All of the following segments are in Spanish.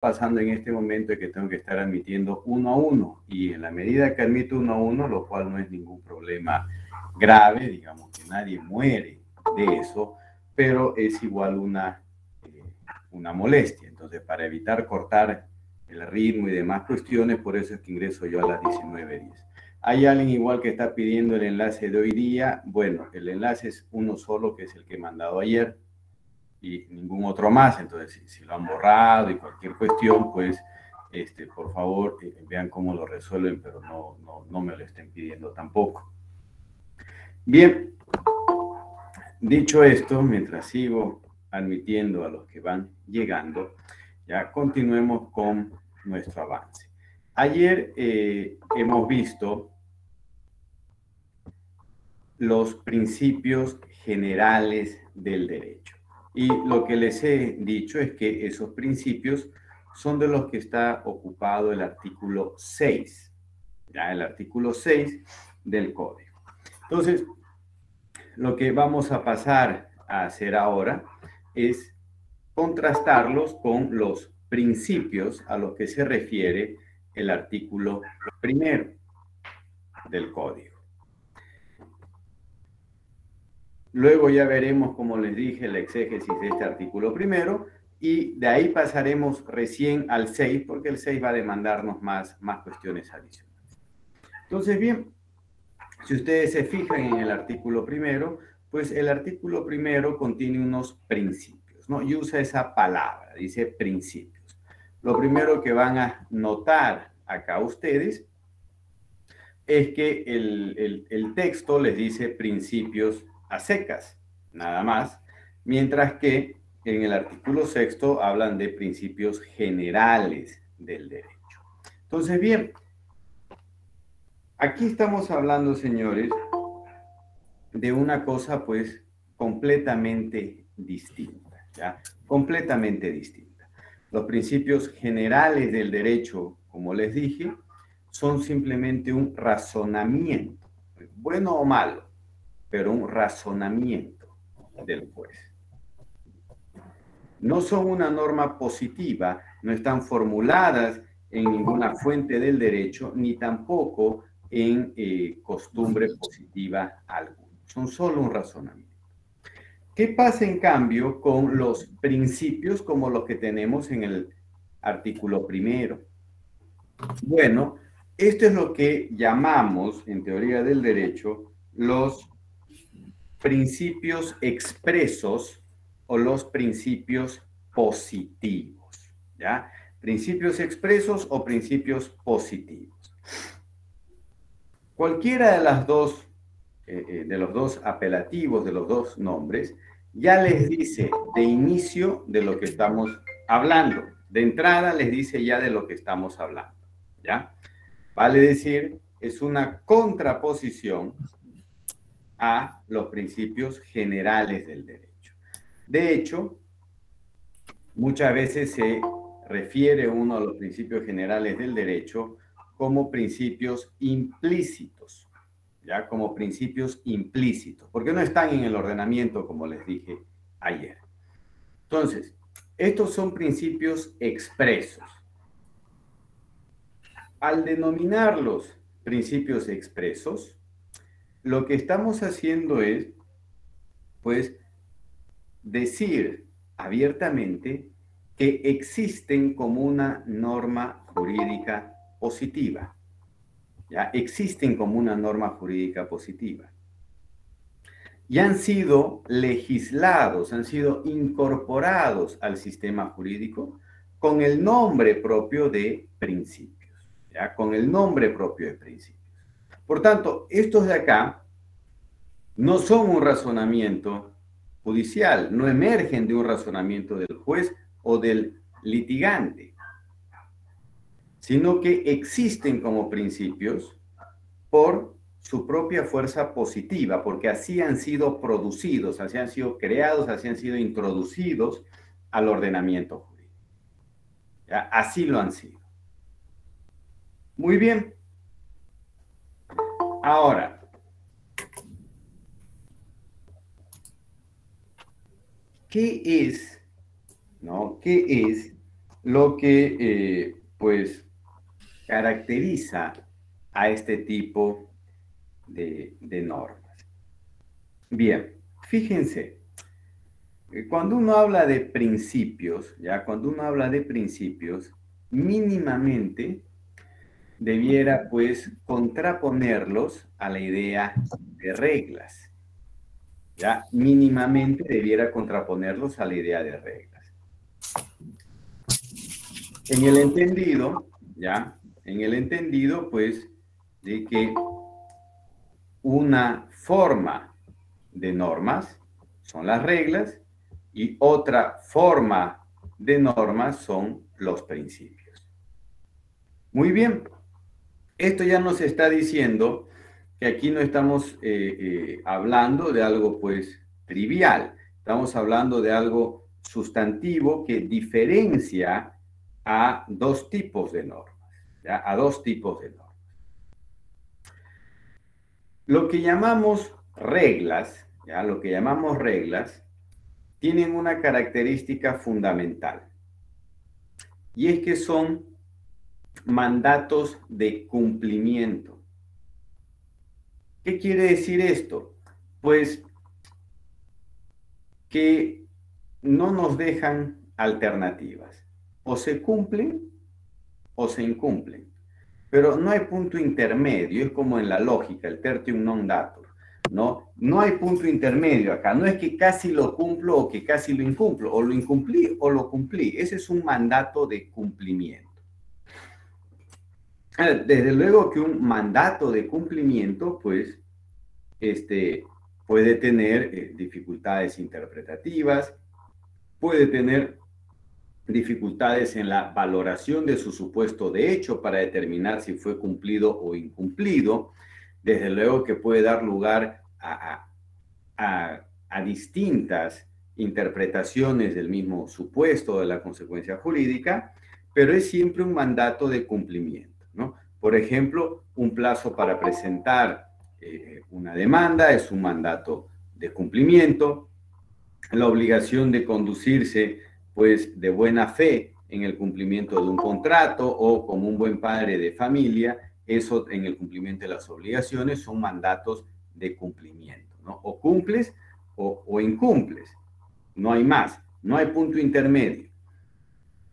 pasando en este momento es que tengo que estar admitiendo uno a uno, y en la medida que admito uno a uno, lo cual no es ningún problema grave, digamos que nadie muere de eso, pero es igual una molestia. Entonces, para evitar cortar el ritmo y demás cuestiones, por eso es que ingreso yo a las 19:10. Hay alguien igual que está pidiendo el enlace de hoy día. Bueno, el enlace es uno solo, que es el que he mandado ayer, y ningún otro más. Entonces, si lo han borrado y cualquier cuestión, pues, por favor, vean cómo lo resuelven, pero no me lo estén pidiendo tampoco. Bien, dicho esto, mientras sigo admitiendo a los que van llegando, ya continuemos con nuestro avance. Ayer hemos visto los principios generales del derecho. Y lo que les he dicho es que esos principios son de los que está ocupado el artículo 6, ya el artículo 6 del Código. Entonces, lo que vamos a pasar a hacer ahora es contrastarlos con los principios a los que se refiere el artículo primero del Código. Luego ya veremos, como les dije, la exégesis de este artículo primero, y de ahí pasaremos recién al 6, porque el 6 va a demandarnos más cuestiones adicionales. Entonces, bien, si ustedes se fijan en el artículo primero, pues el artículo primero contiene unos principios, ¿no? Y usa esa palabra, dice principios. Lo primero que van a notar acá ustedes es que el texto les dice principios a secas, nada más, mientras que en el artículo sexto hablan de principios generales del derecho. Entonces, bien, aquí estamos hablando, señores, de una cosa pues completamente distinta, ¿ya? Completamente distinta. Los principios generales del derecho, como les dije, son simplemente un razonamiento, bueno o malo, pero un razonamiento del juez. No son una norma positiva, no están formuladas en ninguna fuente del derecho, ni tampoco en costumbre positiva alguna. Son solo un razonamiento. ¿Qué pasa en cambio con los principios como los que tenemos en el artículo primero? Bueno, esto es lo que llamamos en teoría del derecho los principios expresos o los principios positivos, ¿ya? Principios expresos o principios positivos. Cualquiera de las dos, de los dos apelativos, de los dos nombres, ya les dice de inicio de lo que estamos hablando. De entrada les dice ya de lo que estamos hablando, ¿ya? Vale decir, es una contraposición a los principios generales del derecho. De hecho, muchas veces se refiere uno a los principios generales del derecho como principios implícitos, ¿ya? Como principios implícitos, porque no están en el ordenamiento, como les dije ayer. Entonces, estos son principios expresos. Al denominarlos principios expresos, lo que estamos haciendo es, pues, decir abiertamente que existen como una norma jurídica positiva. ¿Ya? Existen como una norma jurídica positiva. Y han sido legislados, han sido incorporados al sistema jurídico con el nombre propio de principios. ¿Ya? Con el nombre propio de principios. Por tanto, estos de acá no son un razonamiento judicial, no emergen de un razonamiento del juez o del litigante, sino que existen como principios por su propia fuerza positiva, porque así han sido producidos, así han sido creados, así han sido introducidos al ordenamiento jurídico. ¿Ya? Así lo han sido. Muy bien. Ahora, ¿qué es, no? ¿Qué es lo que pues caracteriza a este tipo de normas. Bien, fíjense, cuando uno habla de principios, ya cuando uno habla de principios, mínimamente debiera pues contraponerlos a la idea de reglas. Ya mínimamente debiera contraponerlos a la idea de reglas. En el entendido, ya, en el entendido pues de que una forma de normas son las reglas y otra forma de normas son los principios. Muy bien, esto ya nos está diciendo que aquí no estamos hablando de algo pues trivial, estamos hablando de algo sustantivo que diferencia a dos tipos de normas, ¿ya? A dos tipos de normas. Lo que llamamos reglas, ¿ya? Lo que llamamos reglas, tienen una característica fundamental, y es que son mandatos de cumplimiento. ¿Qué quiere decir esto? Pues que no nos dejan alternativas. O se cumplen o se incumplen. Pero no hay punto intermedio, es como en la lógica, el tertium non datur, ¿no? No hay punto intermedio acá, no es que casi lo cumplo o que casi lo incumplo, o lo incumplí o lo cumplí. Ese es un mandato de cumplimiento. Desde luego que un mandato de cumplimiento, pues, puede tener dificultades interpretativas, puede tener dificultades en la valoración de su supuesto de hecho para determinar si fue cumplido o incumplido. Desde luego que puede dar lugar a distintas interpretaciones del mismo supuesto de la consecuencia jurídica, pero es siempre un mandato de cumplimiento, ¿no? Por ejemplo, un plazo para presentar una demanda es un mandato de cumplimiento. La obligación de conducirse pues de buena fe en el cumplimiento de un contrato o como un buen padre de familia, eso en el cumplimiento de las obligaciones son mandatos de cumplimiento, ¿no? O cumples o incumples, no hay más, no hay punto intermedio.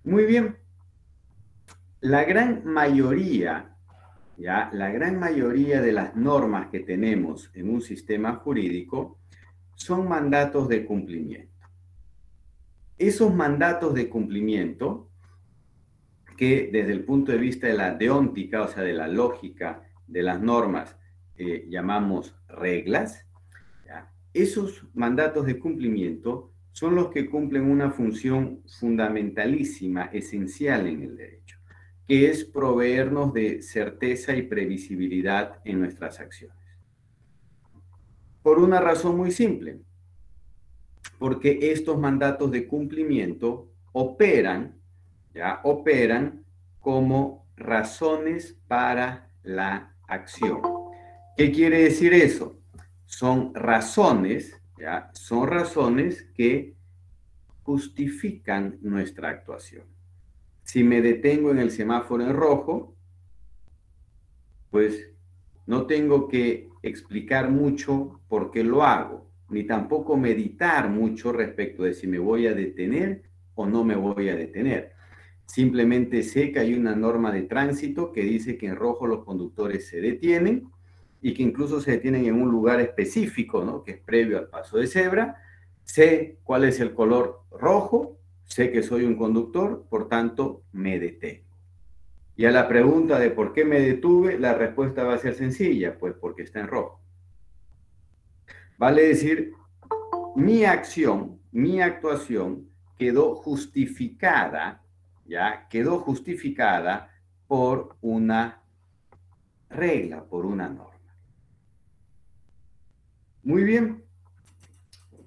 Muy bien, la gran mayoría, ¿ya? La gran mayoría de las normas que tenemos en un sistema jurídico son mandatos de cumplimiento. Esos mandatos de cumplimiento, que desde el punto de vista de la deóntica, o sea, de la lógica de las normas, llamamos reglas, ¿ya? Esos mandatos de cumplimiento son los que cumplen una función fundamentalísima, esencial en el derecho, que es proveernos de certeza y previsibilidad en nuestras acciones. Por una razón muy simple, porque estos mandatos de cumplimiento operan, ¿ya? Operan como razones para la acción. ¿Qué quiere decir eso? Son razones, ¿ya? Son razones que justifican nuestra actuación. Si me detengo en el semáforo en rojo, pues no tengo que explicar mucho por qué lo hago, ni tampoco meditar mucho respecto de si me voy a detener o no me voy a detener. Simplemente sé que hay una norma de tránsito que dice que en rojo los conductores se detienen y que incluso se detienen en un lugar específico, ¿no? Que es previo al paso de cebra. Sé cuál es el color rojo, sé que soy un conductor, por tanto me detengo. Y a la pregunta de por qué me detuve, la respuesta va a ser sencilla, pues porque está en rojo. Vale decir, mi acción, mi actuación quedó justificada, ¿ya? Quedó justificada por una regla, por una norma. Muy bien.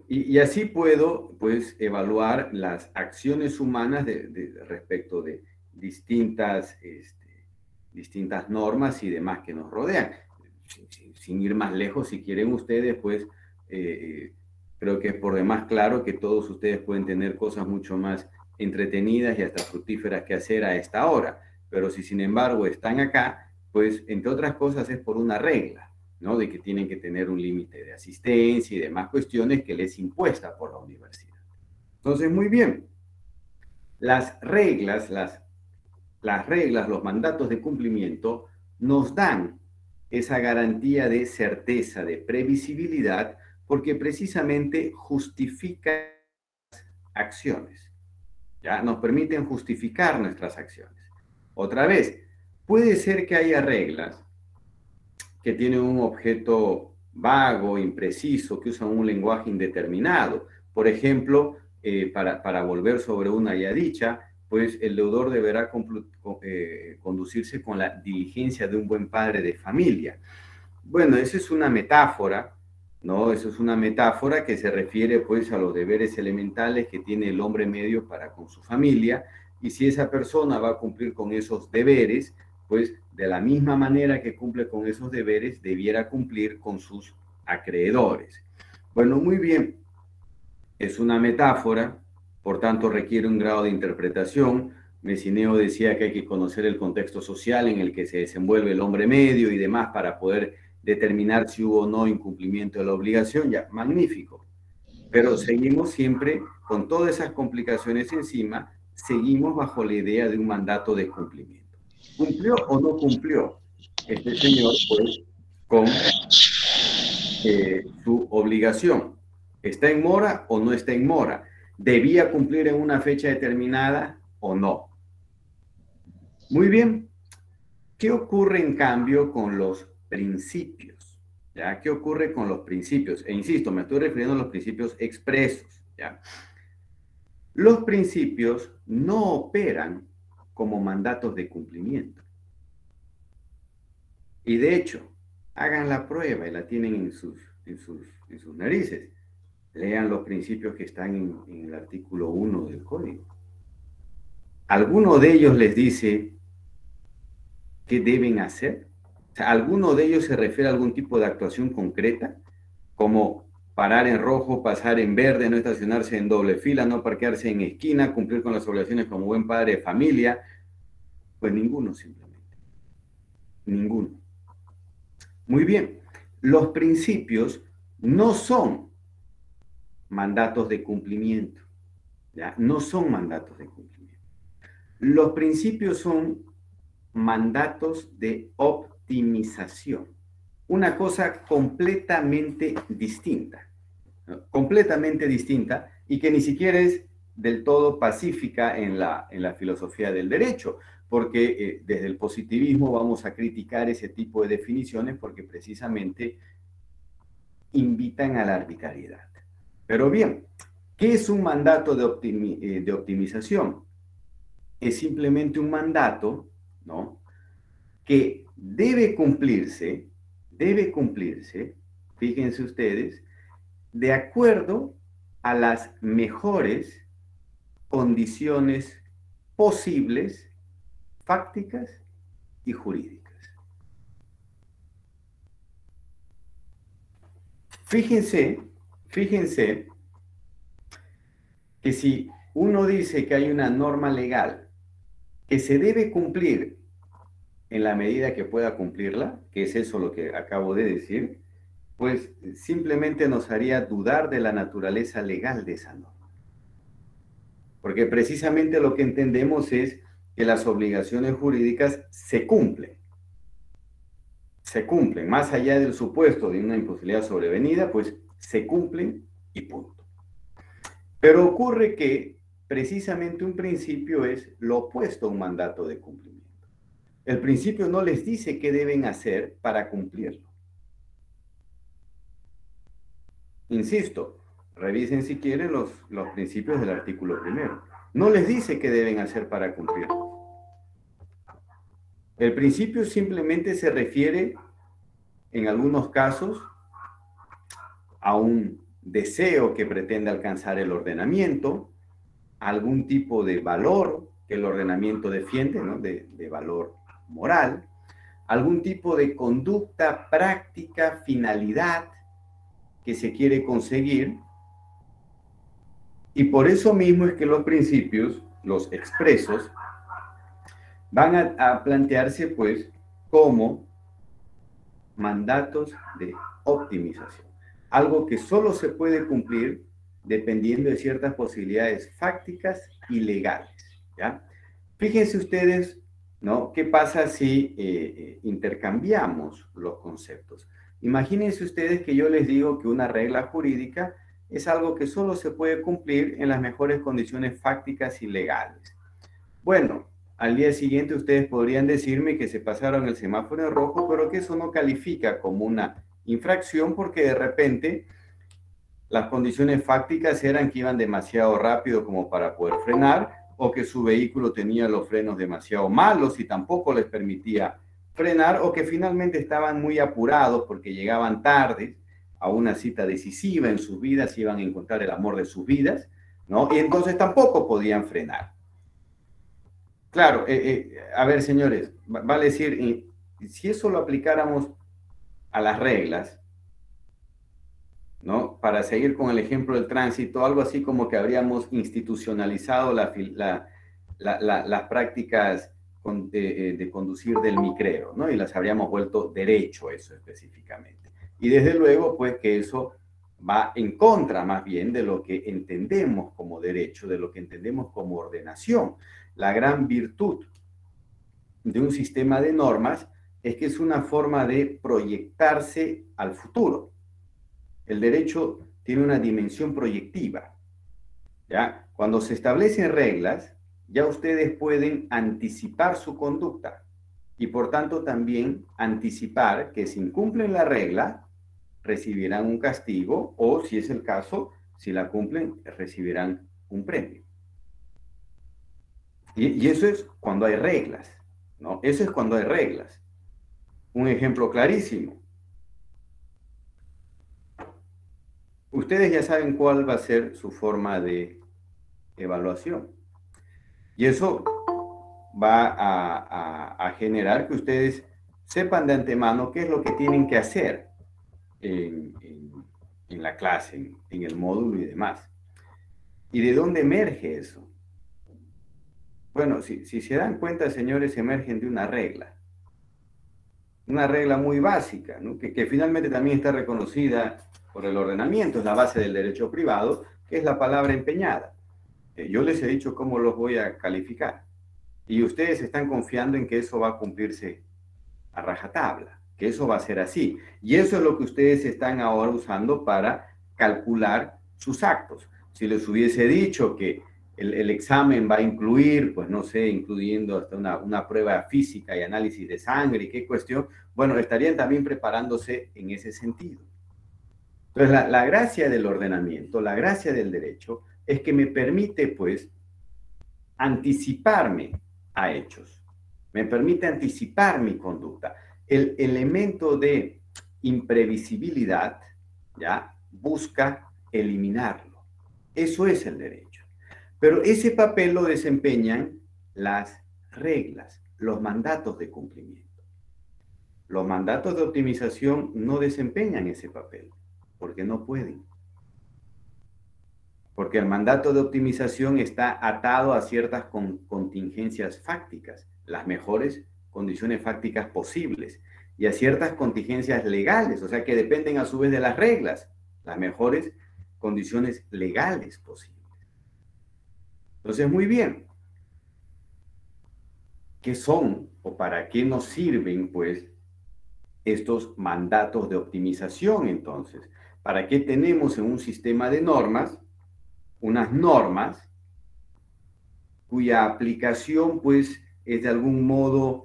Y así puedo, pues, evaluar las acciones humanas respecto de distintas normas y demás que nos rodean. Sin ir más lejos, si quieren ustedes, pues creo que es por demás claro que todos ustedes pueden tener cosas mucho más entretenidas y hasta fructíferas que hacer a esta hora. Pero si sin embargo están acá, pues entre otras cosas es por una regla, ¿no? De que tienen que tener un límite de asistencia y demás cuestiones que les impuesta por la universidad. Entonces, muy bien. Las reglas, los mandatos de cumplimiento nos dan esa garantía de certeza, de previsibilidad, porque precisamente justifican acciones. ¿Ya? Nos permiten justificar nuestras acciones. Otra vez, puede ser que haya reglas que tienen un objeto vago, impreciso, que usan un lenguaje indeterminado. Por ejemplo, para volver sobre una ya dicha, pues el deudor deberá conducirse con la diligencia de un buen padre de familia. Bueno, esa es una metáfora, ¿no? Eso es una metáfora que se refiere pues a los deberes elementales que tiene el hombre medio para con su familia, y si esa persona va a cumplir con esos deberes, pues de la misma manera que cumple con esos deberes, debiera cumplir con sus acreedores. Bueno, muy bien, es una metáfora, por tanto requiere un grado de interpretación. Messineo decía que hay que conocer el contexto social en el que se desenvuelve el hombre medio y demás para poder determinar si hubo o no incumplimiento de la obligación. Ya, magnífico. Pero seguimos siempre con todas esas complicaciones encima, seguimos bajo la idea de un mandato de cumplimiento. ¿Cumplió o no cumplió este señor pues, con su obligación? ¿Está en mora o no está en mora? ¿Debía cumplir en una fecha determinada o no? Muy bien. ¿Qué ocurre en cambio con los principios? ¿Ya? ¿Qué ocurre con los principios? E insisto, me estoy refiriendo a los principios expresos. ¿Ya? Los principios no operan como mandatos de cumplimiento. Y de hecho, hagan la prueba y la tienen en sus narices. Lean los principios que están en el artículo 1 del código. ¿Alguno de ellos les dice qué deben hacer? O sea, ¿alguno de ellos se refiere a algún tipo de actuación concreta? Como parar en rojo, pasar en verde, no estacionarse en doble fila, no parquearse en esquina, cumplir con las obligaciones como buen padre de familia. Pues ninguno, simplemente. Ninguno. Muy bien. Los principios no son mandatos de cumplimiento. ¿Ya? No son mandatos de cumplimiento. Los principios son mandatos de optimización. Una cosa completamente distinta, ¿no? Completamente distinta, y que ni siquiera es del todo pacífica en la filosofía del derecho, porque desde el positivismo vamos a criticar ese tipo de definiciones porque precisamente invitan a la arbitrariedad. Pero bien, ¿qué es un mandato de optimización? Es simplemente un mandato, ¿no?, que debe cumplirse, fíjense ustedes, de acuerdo a las mejores condiciones posibles, fácticas y jurídicas. Fíjense que si uno dice que hay una norma legal que se debe cumplir en la medida que pueda cumplirla, que es eso lo que acabo de decir, pues simplemente nos haría dudar de la naturaleza legal de esa norma. Porque precisamente lo que entendemos es que las obligaciones jurídicas se cumplen, más allá del supuesto de una imposibilidad sobrevenida, pues se cumplen y punto. Pero ocurre que precisamente un principio es lo opuesto a un mandato de cumplimiento. El principio no les dice qué deben hacer para cumplirlo. Insisto, revisen si quieren los principios del artículo 1. No les dice qué deben hacer para cumplirlo. El principio simplemente se refiere, en algunos casos, a un deseo que pretende alcanzar el ordenamiento, a algún tipo de valor que el ordenamiento defiende, ¿no?, de valor moral, algún tipo de conducta, práctica, finalidad que se quiere conseguir. Y por eso mismo es que los principios los expresos, van a plantearse pues como mandatos de optimización. Algo que solo se puede cumplir dependiendo de ciertas posibilidades fácticas y legales, ¿ya? Fíjense ustedes, ¿no? ¿Qué pasa si intercambiamos los conceptos? Imagínense ustedes que yo les digo que una regla jurídica es algo que solo se puede cumplir en las mejores condiciones fácticas y legales. Bueno, al día siguiente ustedes podrían decirme que se pasaron el semáforo en rojo, pero que eso no califica como una infracción porque de repente las condiciones fácticas eran que iban demasiado rápido como para poder frenar o que su vehículo tenía los frenos demasiado malos y tampoco les permitía frenar o que finalmente estaban muy apurados porque llegaban tarde a una cita decisiva en sus vidas, iban a encontrar el amor de sus vidas, ¿no? Y entonces tampoco podían frenar. Claro, a ver, señores, vale decir, si eso lo aplicáramos a las reglas, ¿no? Para seguir con el ejemplo del tránsito, algo así como que habríamos institucionalizado las prácticas de conducir del micrero, ¿no? Y las habríamos vuelto derecho, eso específicamente. Y desde luego, pues que eso va en contra más bien de lo que entendemos como derecho, de lo que entendemos como ordenación. La gran virtud de un sistema de normas es que es una forma de proyectarse al futuro. El derecho tiene una dimensión proyectiva, ¿ya? Cuando se establecen reglas, ya ustedes pueden anticipar su conducta y por tanto también anticipar que si incumplen la regla, recibirán un castigo o, si es el caso, si la cumplen, recibirán un premio. Y eso es cuando hay reglas, ¿no? Eso es cuando hay reglas. Un ejemplo clarísimo. Ustedes ya saben cuál va a ser su forma de evaluación. Y eso va a generar que ustedes sepan de antemano qué es lo que tienen que hacer en la clase, en el módulo y demás. ¿Y de dónde emerge eso? Bueno, si se dan cuenta, señores, emergen de una regla muy básica, ¿no? que finalmente también está reconocida por el ordenamiento, es la base del derecho privado, que es la palabra empeñada. Yo les he dicho cómo los voy a calificar. Y ustedes están confiando en que eso va a cumplirse a rajatabla, que eso va a ser así. Y eso es lo que ustedes están ahora usando para calcular sus actos. Si les hubiese dicho que el examen va a incluir, pues no sé, incluyendo hasta una prueba física y análisis de sangre y qué cuestión, bueno, estarían también preparándose en ese sentido. Entonces, la gracia del ordenamiento, la gracia del derecho, es que me permite, pues, anticiparme a hechos. Me permite anticipar mi conducta. El elemento de imprevisibilidad, ¿ya? Busca eliminarlo. Eso es el derecho. Pero ese papel lo desempeñan las reglas, los mandatos de cumplimiento. Los mandatos de optimización no desempeñan ese papel, porque no pueden. Porque el mandato de optimización está atado a ciertas contingencias fácticas, las mejores condiciones fácticas posibles, y a ciertas contingencias legales, o sea, que dependen a su vez de las reglas, las mejores condiciones legales posibles. Entonces, muy bien. ¿Qué son o para qué nos sirven, pues, estos mandatos de optimización, entonces? ¿Para qué tenemos en un sistema de normas unas normas cuya aplicación, pues, es de algún modo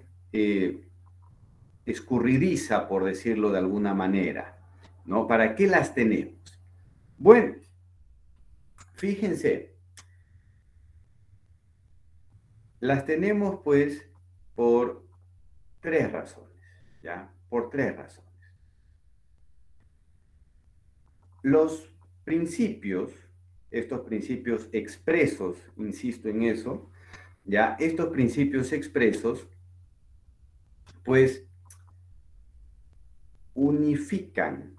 escurridiza, por decirlo de alguna manera, ¿no? ¿Para qué las tenemos? Bueno, fíjense, las tenemos, pues, por tres razones, ¿ya? Por tres razones. Los principios, estos principios expresos, insisto en eso, ¿ya? Estos principios expresos, pues, unifican,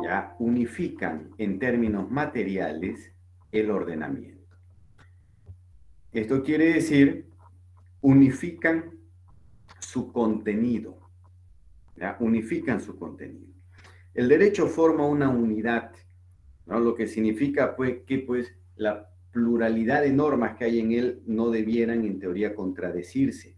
¿ya? Unifican en términos materiales el ordenamiento. Esto quiere decir, unifican su contenido, ¿ya? Unifican su contenido. El derecho forma una unidad, ¿no? Lo que significa pues, que pues, la pluralidad de normas que hay en él no debieran en teoría contradecirse.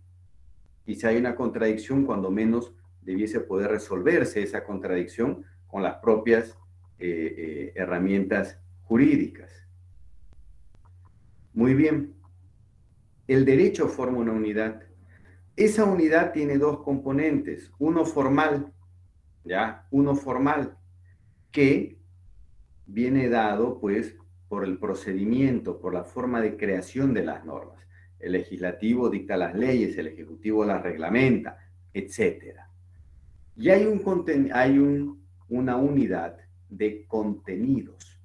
Y si hay una contradicción, cuando menos debiese poder resolverse esa contradicción con las propias herramientas jurídicas. Muy bien, el derecho forma una unidad. Esa unidad tiene dos componentes, uno formal, ¿ya? Uno formal, que viene dado, pues, por el procedimiento, por la forma de creación de las normas. El legislativo dicta las leyes, el ejecutivo las reglamenta, etc. Y hay una unidad de contenidos,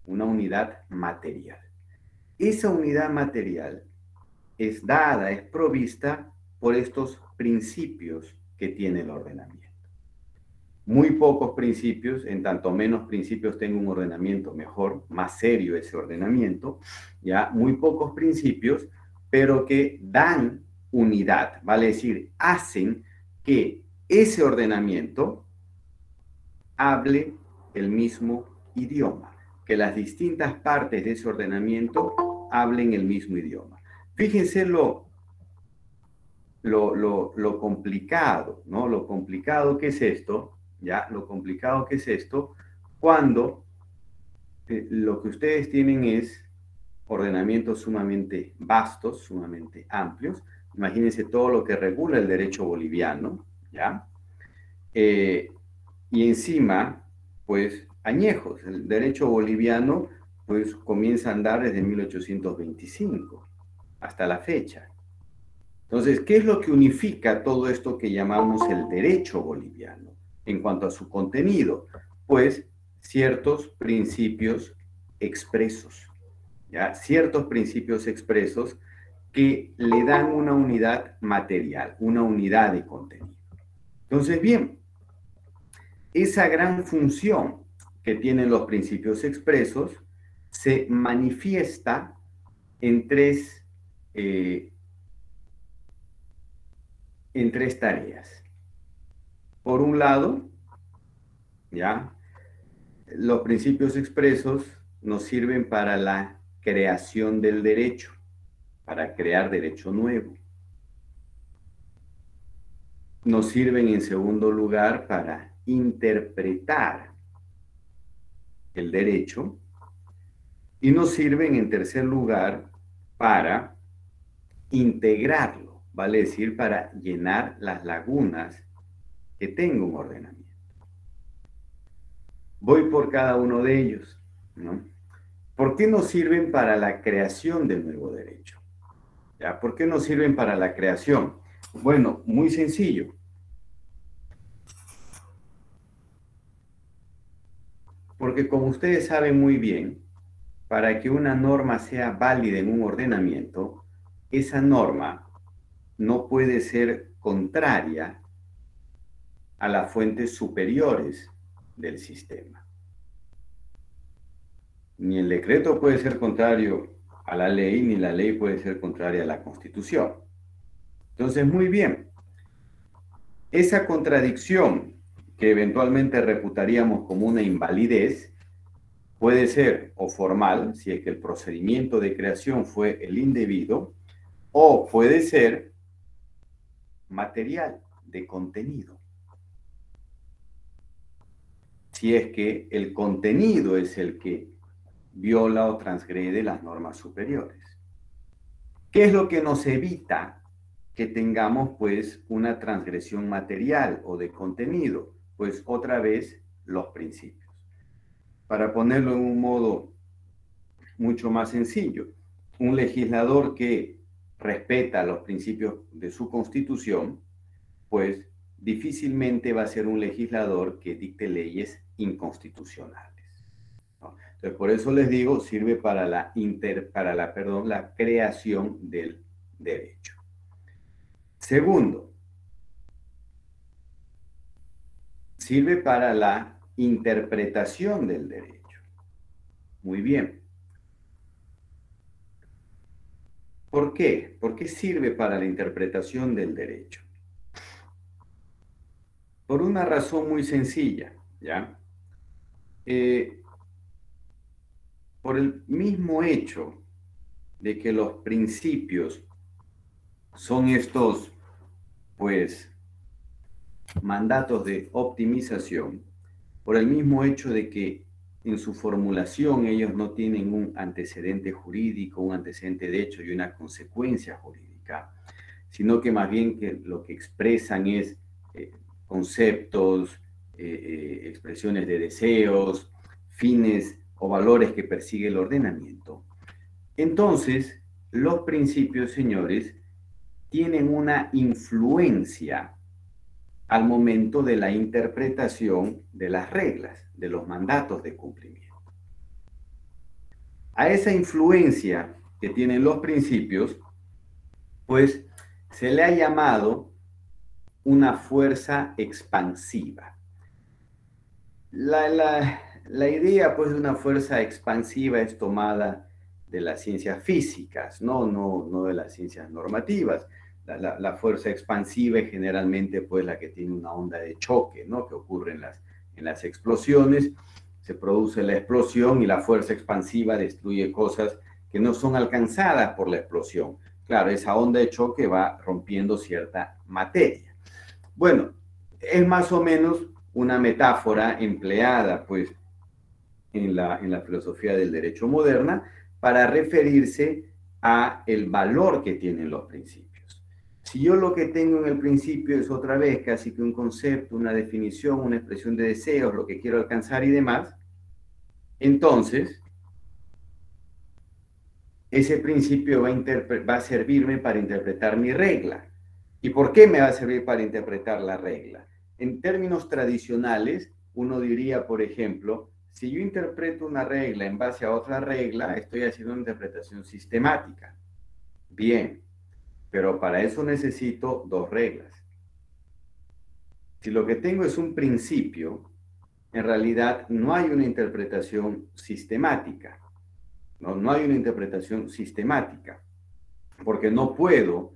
una unidad material. Esa unidad material es dada, es provista por estos principios que tiene el ordenamiento. Muy pocos principios, en tanto menos principios tenga un ordenamiento mejor, más serio ese ordenamiento, ya, muy pocos principios, pero que dan unidad, vale decir, hacen que ese ordenamiento hable el mismo idioma, que las distintas partes de ese ordenamiento hablen el mismo idioma. Fíjense lo complicado, ¿no? Lo complicado que es esto, ¿ya? Lo complicado que es esto cuando lo que ustedes tienen es ordenamientos sumamente vastos, sumamente amplios. Imagínense todo lo que regula el derecho boliviano, ¿ya? Y encima, pues, añejos. El derecho boliviano, pues, comienza a andar desde 1825 hasta la fecha. Entonces, ¿qué es lo que unifica todo esto que llamamos el derecho boliviano en cuanto a su contenido? Pues ciertos principios expresos, ¿ya? Ciertos principios expresos que le dan una unidad material, una unidad de contenido. Entonces, bien, esa gran función que tienen los principios expresos se manifiesta en tres tareas. Por un lado, ¿ya? Los principios expresos nos sirven para la creación del derecho, para crear derecho nuevo. Nos sirven en segundo lugar para interpretar el derecho y nos sirven en tercer lugar para integrarlo, vale decir, para llenar las lagunas que tenga un ordenamiento. Voy por cada uno de ellos, ¿no? ¿Por qué nos sirven para la creación del nuevo derecho? ¿Ya? ¿Por qué nos sirven para la creación? Bueno, muy sencillo. Porque como ustedes saben muy bien, para que una norma sea válida en un ordenamiento, esa norma no puede ser contraria a las fuentes superiores del sistema. Ni el decreto puede ser contrario a la ley, ni la ley puede ser contraria a la Constitución. Entonces, muy bien, esa contradicción que eventualmente reputaríamos como una invalidez puede ser o formal, si es que el procedimiento de creación fue el indebido, o puede ser material, de contenido. Si es que el contenido es el que viola o transgrede las normas superiores. ¿Qué es lo que nos evita que tengamos, pues, una transgresión material o de contenido? Pues, otra vez, los principios. Para ponerlo en un modo mucho más sencillo, un legislador que respeta los principios de su Constitución, pues difícilmente va a ser un legislador que dicte leyes inconstitucionales, ¿no? Entonces, por eso les digo, sirve para la creación del derecho. Segundo, sirve para la interpretación del derecho. Muy bien. ¿Por qué? ¿Por qué sirve para la interpretación del derecho? Por una razón muy sencilla, ¿ya? Por el mismo hecho de que los principios son estos, pues, mandatos de optimización, por el mismo hecho de que en su formulación ellos no tienen un antecedente jurídico, un antecedente de hecho y una consecuencia jurídica, sino que más bien que lo que expresan es conceptos, expresiones de deseos, fines o valores que persigue el ordenamiento. Entonces, los principios, señores, tienen una influencia al momento de la interpretación de las reglas, de los mandatos de cumplimiento. A esa influencia que tienen los principios, pues se le ha llamado una fuerza expansiva. La idea, pues, de una fuerza expansiva es tomada de las ciencias físicas, no de las ciencias normativas. La fuerza expansiva es generalmente, pues, la que tiene una onda de choque, ¿no? Que ocurre en las explosiones. Se produce la explosión y la fuerza expansiva destruye cosas que no son alcanzadas por la explosión. Claro, esa onda de choque va rompiendo cierta materia. Bueno, es más o menos una metáfora empleada, pues, en la filosofía del derecho moderna para referirse a el valor que tienen los principios. Si yo lo que tengo en el principio es otra vez casi que un concepto, una definición, una expresión de deseos, lo que quiero alcanzar y demás, entonces ese principio va a servirme para interpretar mi regla. ¿Y por qué me va a servir para interpretar la regla? En términos tradicionales, uno diría, por ejemplo, si yo interpreto una regla en base a otra regla, estoy haciendo una interpretación sistemática. Bien, pero para eso necesito dos reglas. Si lo que tengo es un principio, en realidad no hay una interpretación sistemática. No hay una interpretación sistemática, porque no puedo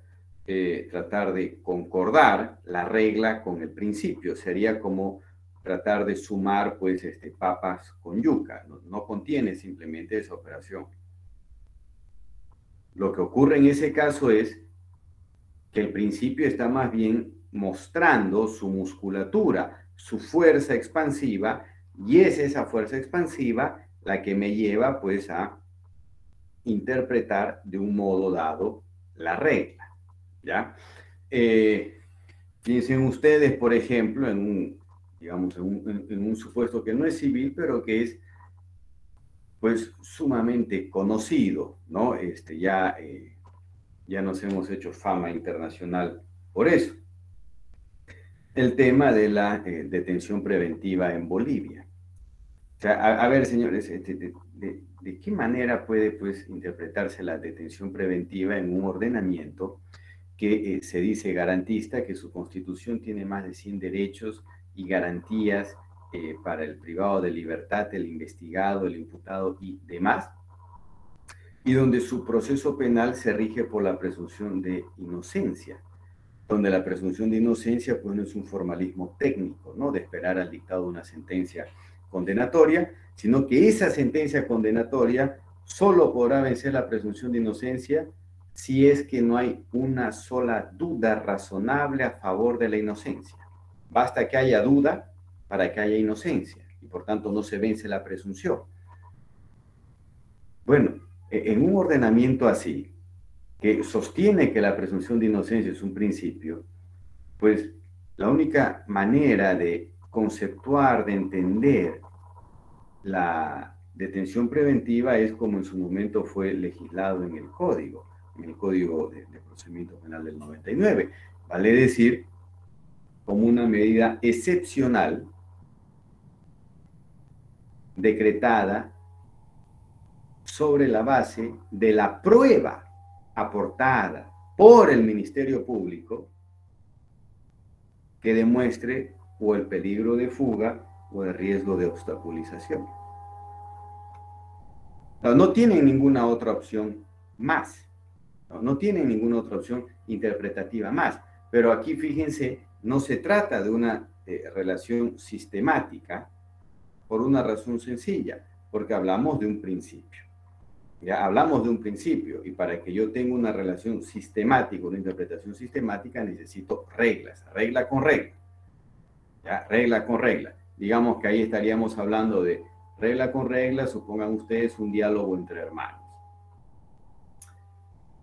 tratar de concordar la regla con el principio. Sería como tratar de sumar, pues, papas con yuca. No contiene simplemente esa operación. Lo que ocurre en ese caso es que el principio está más bien mostrando su musculatura, su fuerza expansiva, y es esa fuerza expansiva la que me lleva, pues, a interpretar de un modo dado la regla, ¿ya? Piensen ustedes, por ejemplo, digamos, en un supuesto que no es civil, pero que es, pues, sumamente conocido, ¿no? Ya nos hemos hecho fama internacional por eso. El tema de la detención preventiva en Bolivia. O sea, a ver, señores, ¿de qué manera puede, pues, interpretarse la detención preventiva en un ordenamiento que se dice garantista, que su constitución tiene más de 100 derechos y garantías para el privado de libertad, el investigado, el imputado y demás, y donde su proceso penal se rige por la presunción de inocencia, donde la presunción de inocencia, pues, no es un formalismo técnico, ¿no? De esperar al dictado de una sentencia condenatoria, sino que esa sentencia condenatoria solo podrá vencer la presunción de inocencia si es que no hay una sola duda razonable a favor de la inocencia. Basta que haya duda para que haya inocencia y por tanto no se vence la presunción. Bueno, en un ordenamiento así, que sostiene que la presunción de inocencia es un principio, pues la única manera de conceptuar, de entender la detención preventiva es como en su momento fue legislado en el Código de Procedimiento Penal del 99. Vale decir, como una medida excepcional decretada sobre la base de la prueba aportada por el Ministerio Público que demuestre o el peligro de fuga o el riesgo de obstaculización. No tienen ninguna otra opción más. No, no tienen ninguna otra opción interpretativa más. Pero aquí, fíjense, no se trata de una relación sistemática por una razón sencilla, porque hablamos de un principio. Ya hablamos de un principio y para que yo tenga una relación sistemática, una interpretación sistemática, necesito reglas, regla con regla. ¿Ya? Regla con regla. Digamos que ahí estaríamos hablando de regla con regla, supongan ustedes un diálogo entre hermanos.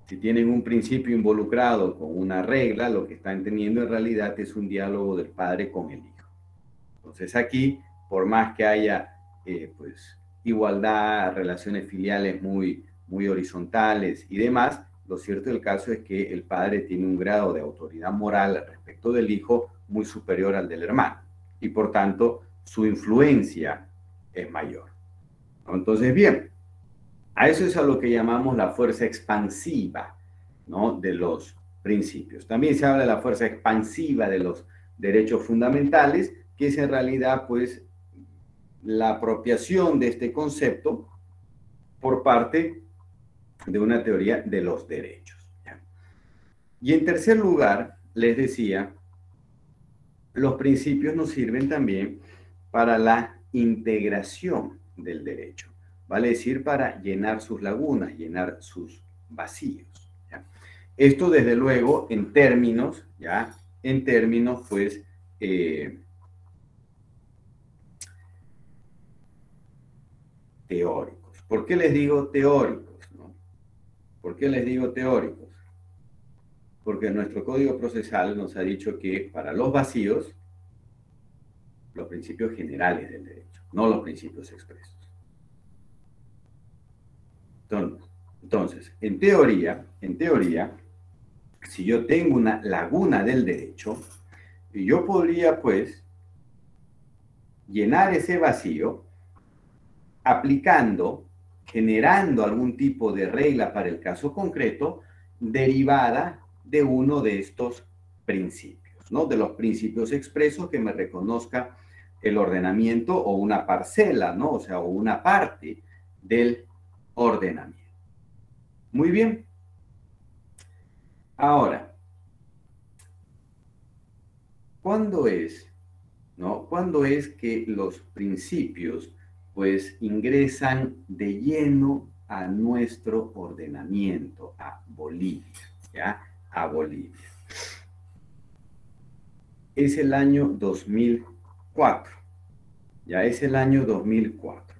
Si tienen un principio involucrado con una regla, lo que están teniendo en realidad es un diálogo del padre con el hijo. Entonces aquí, por más que haya pues, igualdad, relaciones filiales muy horizontales y demás, lo cierto del caso es que el padre tiene un grado de autoridad moral respecto del hijo muy superior al del hermano y por tanto su influencia es mayor. Entonces, bien, a eso es a lo que llamamos la fuerza expansiva, ¿no?, de los principios. También se habla de la fuerza expansiva de los derechos fundamentales, que es en realidad, pues, la apropiación de este concepto por parte de una teoría de los derechos. ¿Ya? Y en tercer lugar, les decía, los principios nos sirven también para la integración del derecho. Vale decir, para llenar sus lagunas, llenar sus vacíos. ¿Ya? Esto, desde luego, en términos, ¿ya? En términos, pues, teóricos. ¿Por qué les digo teóricos? ¿No? ¿Por qué les digo teóricos? Porque nuestro Código Procesal nos ha dicho que para los vacíos, los principios generales del derecho, no los principios expresos. Entonces, en teoría, si yo tengo una laguna del derecho, yo podría, pues, llenar ese vacío aplicando, generando algún tipo de regla para el caso concreto derivada de uno de estos principios, ¿no? De los principios expresos que me reconozca el ordenamiento o una parcela, ¿no? O sea, o una parte del ordenamiento. Muy bien. Ahora, ¿cuándo es, no? ¿Cuándo es que los principios, pues, ingresan de lleno a nuestro ordenamiento, a Bolivia, ¿ya? A Bolivia. Es el año 2004, ya es el año 2004,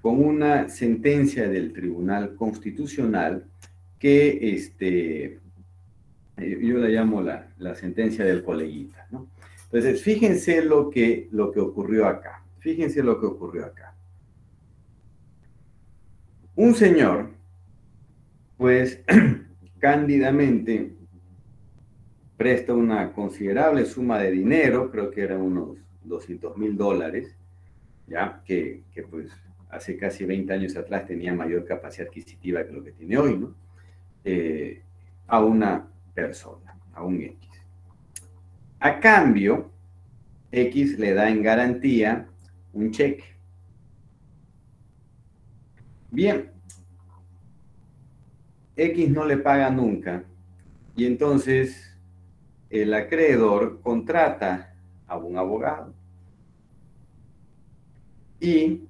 con una sentencia del Tribunal Constitucional que yo la llamo la sentencia del coleguita, ¿no? Entonces, fíjense lo que ocurrió acá. Fíjense lo que ocurrió acá. Un señor, pues, cándidamente presta una considerable suma de dinero, creo que eran unos $200,000, ¿ya? Que pues hace casi 20 años atrás tenía mayor capacidad adquisitiva que lo que tiene hoy, ¿no? A una persona, a un X. A cambio, X le da en garantía un cheque. Bien, X no le paga nunca y entonces el acreedor contrata a un abogado y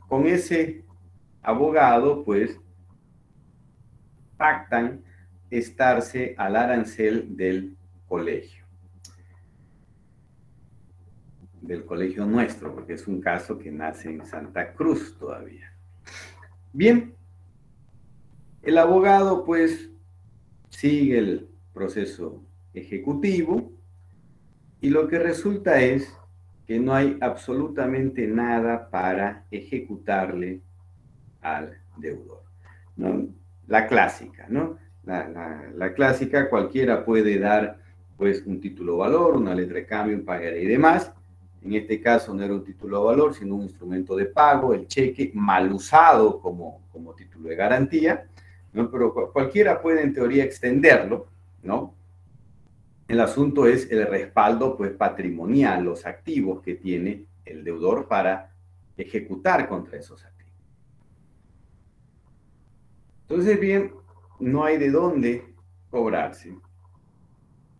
con ese abogado, pues, pactan estarse al arancel del colegio nuestro, porque es un caso que nace en Santa Cruz todavía. Bien, el abogado, pues, sigue el proceso ejecutivo y lo que resulta es que no hay absolutamente nada para ejecutarle al deudor, ¿no? La clásica, ¿no? La clásica, cualquiera puede dar, pues, un título de valor, una letra de cambio, un pagaré y demás. En este caso no era un título de valor, sino un instrumento de pago, el cheque, mal usado como título de garantía, ¿no? Pero cualquiera puede en teoría extenderlo, ¿no? El asunto es el respaldo, pues, patrimonial, los activos que tiene el deudor para ejecutar contra esos activos. Entonces, bien, no hay de dónde cobrarse.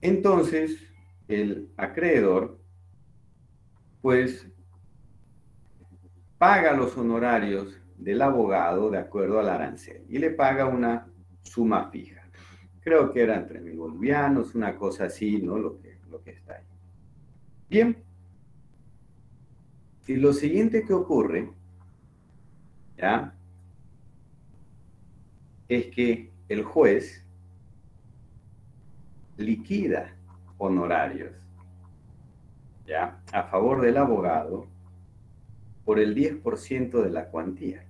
Entonces, el acreedor, pues, paga los honorarios del abogado de acuerdo al arancel y le paga una suma fija. Creo que eran 3.000 bolivianos, una cosa así, ¿no? Lo que está ahí. Bien. Y lo siguiente que ocurre, ¿ya? Es que el juez liquida honorarios, ¿ya? A favor del abogado por el 10% de la cuantía,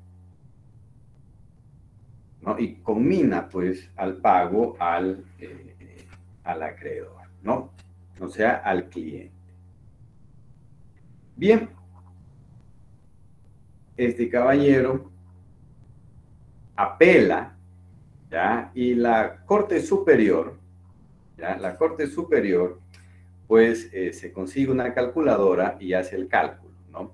¿no? Y conmina, pues, al pago al acreedor, ¿no? O sea, al cliente. Bien, este caballero apela, ¿ya? Y la Corte Superior, ¿ya? La Corte Superior, pues, se consigue una calculadora y hace el cálculo, ¿no?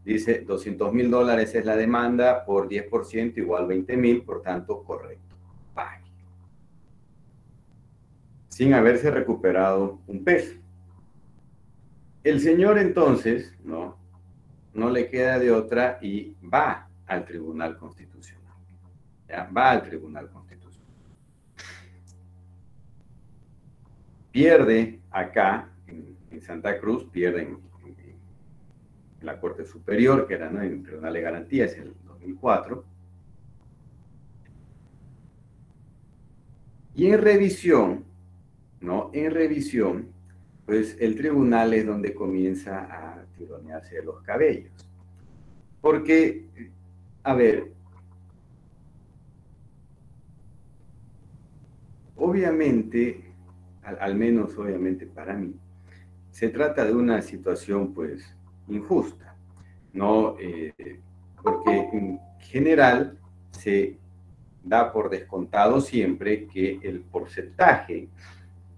Dice, $200.000 es la demanda, por 10% igual 20.000, por tanto, correcto, pague. Sin haberse recuperado un peso. El señor entonces, no le queda de otra y va al Tribunal Constitucional. ¿Ya? Va al Tribunal Constitucional. Pierde acá, en Santa Cruz, pierde en la Corte Superior, que era, ¿no?, en el Tribunal de Garantías en el 2004. Y en revisión, ¿no? En revisión, pues el tribunal es donde comienza a tironearse los cabellos. Porque, a ver, obviamente, al menos obviamente para mí, se trata de una situación pues injusta, ¿no? Porque en general se da por descontado siempre que el porcentaje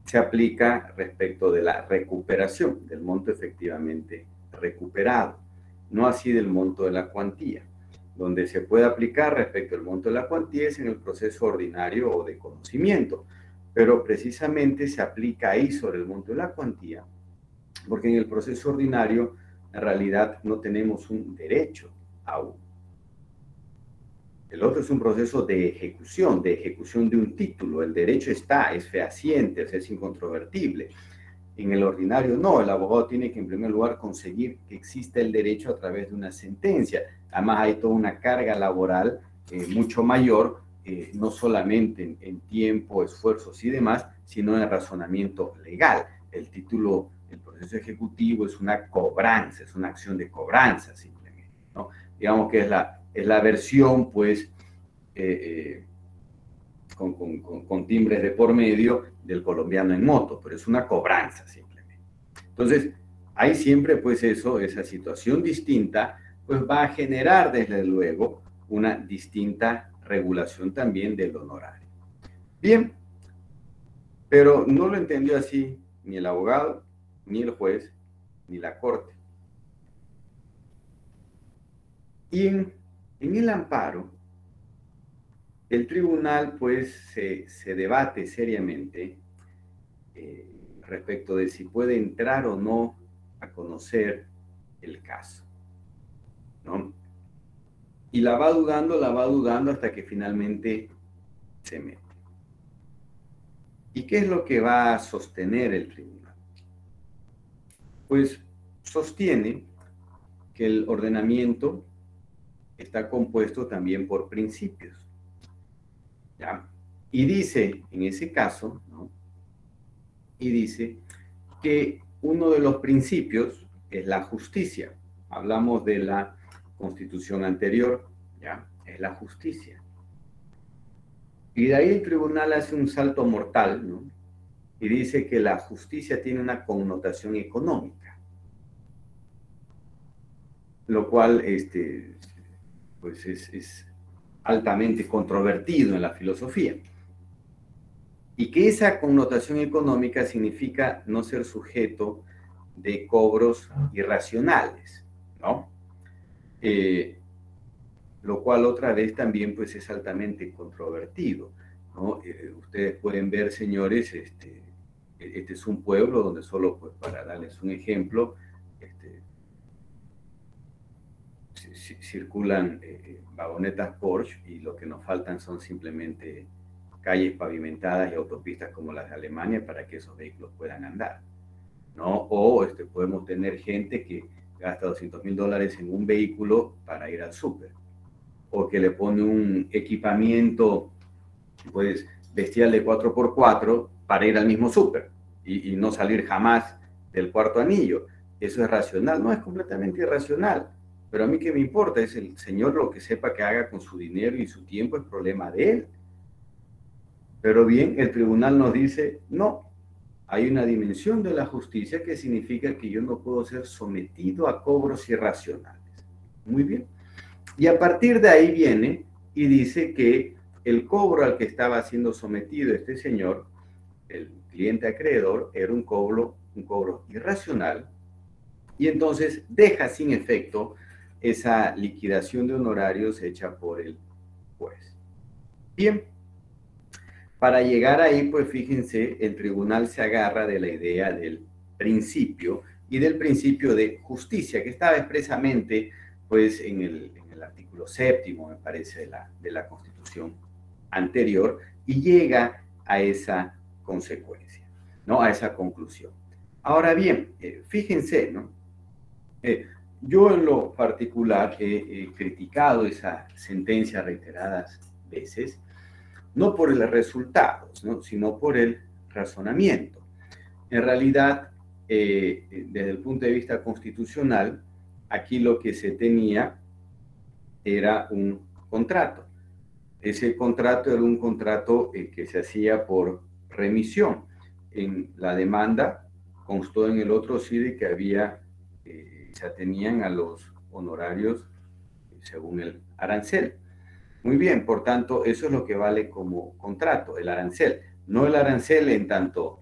se aplica respecto de la recuperación, del monto efectivamente recuperado, no así del monto de la cuantía. Donde se puede aplicar respecto al monto de la cuantía es en el proceso ordinario o de conocimiento, pero precisamente se aplica ahí sobre el monto de la cuantía, porque en el proceso ordinario en realidad no tenemos un derecho aún. El otro es un proceso de ejecución de un título. El derecho está, es fehaciente, es incontrovertible. En el ordinario no, el abogado tiene que en primer lugar conseguir que exista el derecho a través de una sentencia. Además hay toda una carga laboral mucho mayor, no solamente en tiempo, esfuerzos y demás, sino en el razonamiento legal. El título, el proceso ejecutivo es una cobranza, es una acción de cobranza simplemente, ¿no? Digamos que es la versión, pues, con timbres de por medio del colombiano en moto, pero es una cobranza simplemente. Entonces, hay siempre, pues, esa situación distinta, pues va a generar, desde luego, una distinta regulación también del honorario. Bien, pero no lo entendió así ni el abogado, ni el juez, ni la corte. Y en el amparo, el tribunal, pues, se debate seriamente respecto de si puede entrar o no a conocer el caso, ¿no? Y la va dudando hasta que finalmente se mete. ¿Y qué es lo que va a sostener el tribunal? Pues sostiene que el ordenamiento está compuesto también por principios, ¿ya? Y dice, en ese caso, ¿no?, y dice que uno de los principios es la justicia. Hablamos de la Constitución anterior, ¿ya? Es la justicia. Y de ahí el tribunal hace un salto mortal, ¿no?, y dice que la justicia tiene una connotación económica, lo cual pues es altamente controvertido en la filosofía. Y que esa connotación económica significa no ser sujeto de cobros irracionales, ¿no? Lo cual otra vez también pues es altamente controvertido, ¿no? Ustedes pueden ver, señores, este es un pueblo donde solo, pues, para darles un ejemplo, circulan vagonetas Porsche y lo que nos faltan son simplemente calles pavimentadas y autopistas como las de Alemania para que esos vehículos puedan andar, ¿no? O podemos tener gente que gasta $200.000 en un vehículo para ir al súper, o que le pone un equipamiento, pues, bestial de 4x4 para ir al mismo súper y no salir jamás del cuarto anillo. ¿Eso es racional? No, es completamente irracional. Pero a mí qué me importa, es el señor lo que sepa que haga con su dinero y su tiempo, es problema de él. Pero bien, el tribunal nos dice, no, hay una dimensión de la justicia que significa que yo no puedo ser sometido a cobros irracionales. Muy bien. Y a partir de ahí viene y dice que el cobro al que estaba siendo sometido este señor, el cliente acreedor, era un cobro irracional, y entonces deja sin efecto esa liquidación de honorarios hecha por el juez. Bien, para llegar ahí, pues fíjense, el tribunal se agarra de la idea del principio y del principio de justicia, que estaba expresamente, pues, en el artículo 7º, me parece, de la Constitución anterior, y llega a esa consecuencia, ¿no? A esa conclusión. Ahora bien, fíjense, ¿no? Yo en lo particular he criticado esa sentencia reiteradas veces, no por los resultados, ¿no? Sino por el razonamiento. En realidad, desde el punto de vista constitucional, aquí lo que se tenía era un contrato. Ese contrato era un contrato que se hacía por remisión. En la demanda constó en el otro CIDE que había, se atenían a los honorarios según el arancel. Muy bien, por tanto, eso es lo que vale como contrato, el arancel. No el arancel en tanto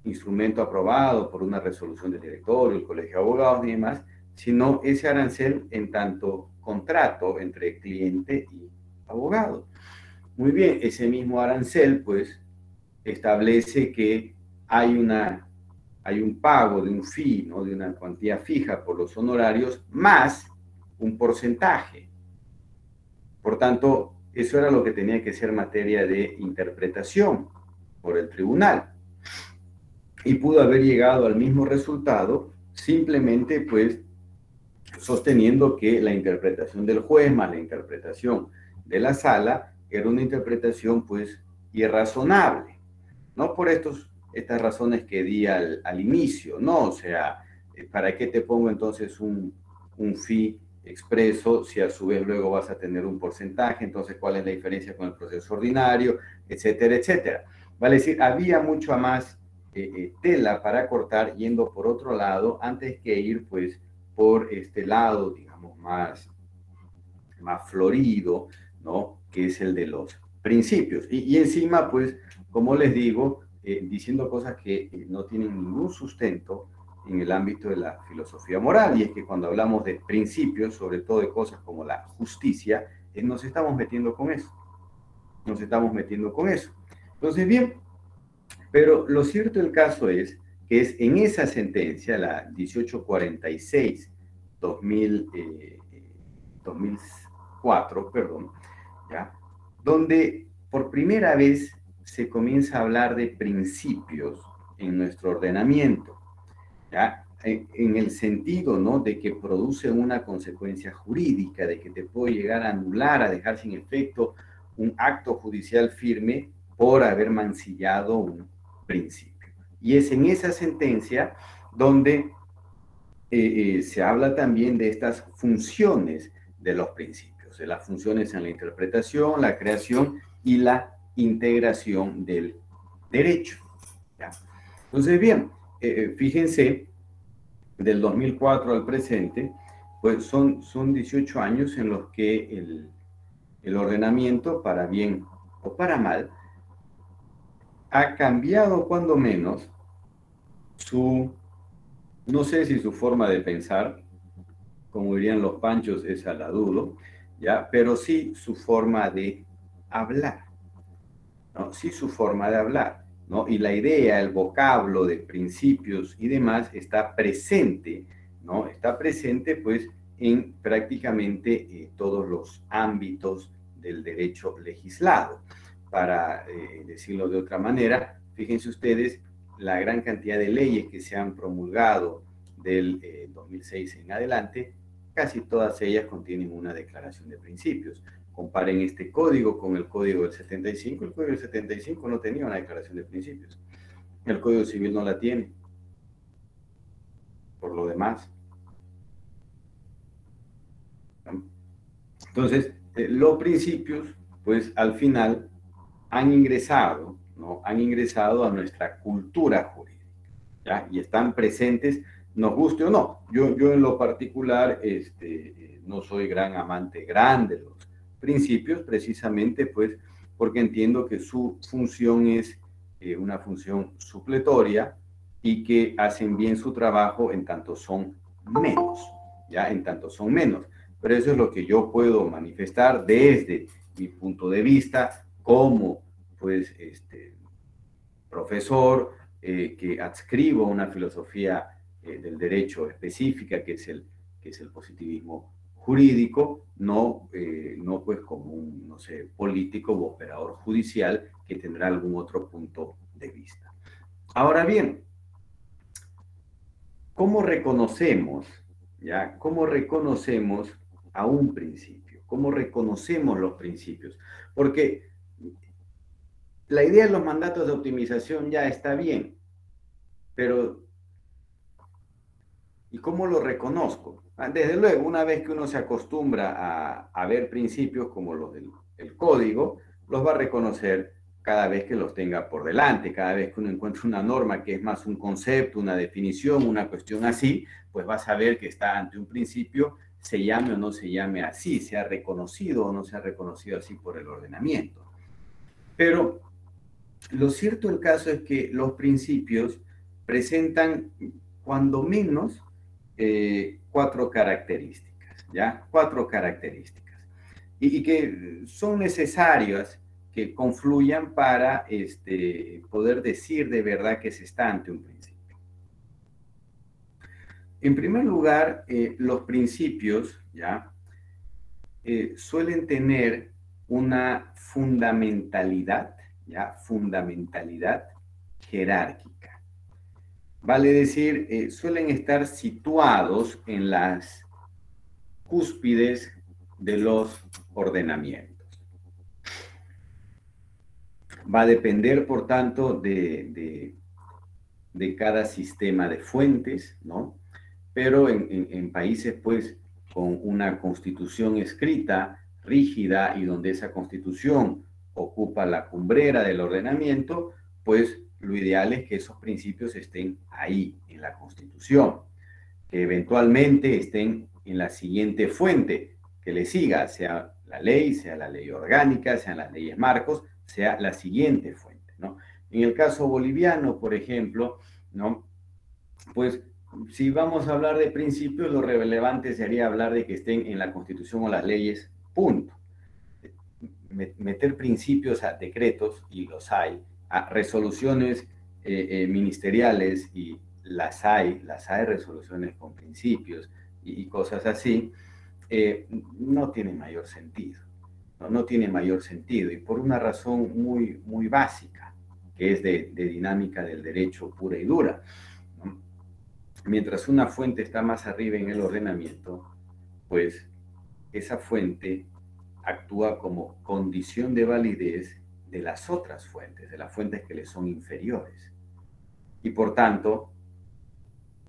instrumento aprobado por una resolución del directorio, el colegio de abogados y demás, sino ese arancel en tanto contrato entre cliente y abogado. Muy bien, ese mismo arancel, pues, establece que hay un pago de un fee, ¿no? De una cuantía fija por los honorarios, más un porcentaje. Por tanto, eso era lo que tenía que ser materia de interpretación por el tribunal. Y pudo haber llegado al mismo resultado simplemente, pues, sosteniendo que la interpretación del juez más la interpretación de la sala era una interpretación, pues, irrazonable. No por estas razones que di al inicio, ¿no? O sea, ¿para qué te pongo entonces un fee expreso si a su vez luego vas a tener un porcentaje? Entonces, ¿cuál es la diferencia con el proceso ordinario? Etcétera, etcétera. Vale decir, había mucho más tela para cortar yendo por otro lado antes que ir, pues, por este lado, digamos, más florido, ¿no? Que es el de los principios. Y encima, pues, como les digo, diciendo cosas que no tienen ningún sustento en el ámbito de la filosofía moral, y es que cuando hablamos de principios, sobre todo de cosas como la justicia, nos estamos metiendo con eso. Nos estamos metiendo con eso. Entonces, bien, pero lo cierto del caso es que es en esa sentencia, la 1846, 2004, perdón, ¿ya? Donde por primera vez se comienza a hablar de principios en nuestro ordenamiento, ¿ya? En el sentido, ¿no? De que produce una consecuencia jurídica, de que te puede llegar a anular, a dejar sin efecto un acto judicial firme por haber mancillado un principio. Y es en esa sentencia donde se habla también de estas funciones de los principios, de las funciones en la interpretación, la creación y la integración del derecho, ¿ya? Entonces, bien, fíjense, del 2004 al presente, pues son 18 años en los que el ordenamiento, para bien o para mal, ha cambiado cuando menos no sé si su forma de pensar, como dirían los panchos, esa la dudo, ¿ya? Pero sí su forma de hablar, ¿no? Sí su forma de hablar, ¿no? Y la idea, el vocablo de principios y demás está presente, ¿no? Está presente, pues, en prácticamente todos los ámbitos del derecho legislado. Para decirlo de otra manera, fíjense ustedes la gran cantidad de leyes que se han promulgado del 2006 en adelante, casi todas ellas contienen una declaración de principios. Comparen este código con el código del 75. El código del 75 no tenía una declaración de principios. El Código Civil no la tiene. Por lo demás. Entonces, los principios, pues al final han ingresado, ¿no? Han ingresado a nuestra cultura jurídica, ¿ya? Y están presentes, nos guste o no. Yo en lo particular no soy gran amante de los principios, precisamente pues porque entiendo que su función es una función supletoria y que hacen bien su trabajo en tanto son menos, ¿ya? En tanto son menos. Pero eso es lo que yo puedo manifestar desde mi punto de vista como, pues, profesor que adscribo una filosofía del derecho específica, que es el positivismo jurídico, no pues como un, no sé, político u operador judicial que tendrá algún otro punto de vista. Ahora bien, ¿cómo reconocemos, ya? ¿Cómo reconocemos a un principio? ¿Cómo reconocemos los principios? Porque la idea de los mandatos de optimización ya está bien, pero ¿y cómo lo reconozco? Desde luego, una vez que uno se acostumbra a ver principios como los del código, los va a reconocer cada vez que los tenga por delante, cada vez que uno encuentre una norma que es más un concepto, una definición, una cuestión así, pues va a saber que está ante un principio, se llame o no se llame así, se ha reconocido o no se ha reconocido así por el ordenamiento. Pero lo cierto del caso es que los principios presentan, cuando menos, 4 características, ¿ya? 4 características. Y que son necesarias que confluyan para poder decir de verdad que se está ante un principio. En primer lugar, los principios, ¿ya? Suelen tener una fundamentalidad, ¿ya? Fundamentalidad jerárquica. Vale decir, suelen estar situados en las cúspides de los ordenamientos. Va a depender, por tanto, de cada sistema de fuentes, ¿no? Pero en países, pues, con una constitución escrita, rígida, y donde esa constitución ocupa la cumbrera del ordenamiento, pues lo ideal es que esos principios estén ahí, en la Constitución, que eventualmente estén en la siguiente fuente que le siga, sea la ley orgánica, sean las leyes marcos, sea la siguiente fuente, ¿no? En el caso boliviano, por ejemplo, ¿no? Pues si vamos a hablar de principios, lo relevante sería hablar de que estén en la Constitución o las leyes, punto. Meter principios a decretos, y los hay, a resoluciones ministeriales, y las hay resoluciones con principios y cosas así, no tiene mayor sentido, no tiene mayor sentido, y por una razón muy, muy básica, que es de dinámica del derecho pura y dura, ¿no? Mientras una fuente está más arriba en el ordenamiento, pues esa fuente actúa como condición de validez de las otras fuentes, de las fuentes que le son inferiores. Y por tanto,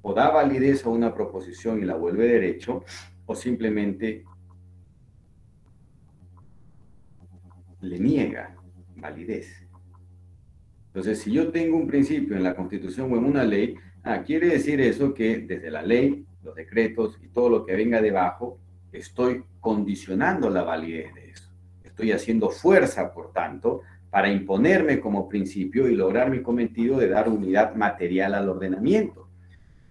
o da validez a una proposición y la vuelve derecho, o simplemente le niega validez. Entonces, si yo tengo un principio en la Constitución o en una ley, quiere decir eso que desde la ley, los decretos y todo lo que venga debajo, estoy condicionando la validez de eso. Estoy haciendo fuerza, por tanto, para imponerme como principio y lograr mi cometido de dar unidad material al ordenamiento.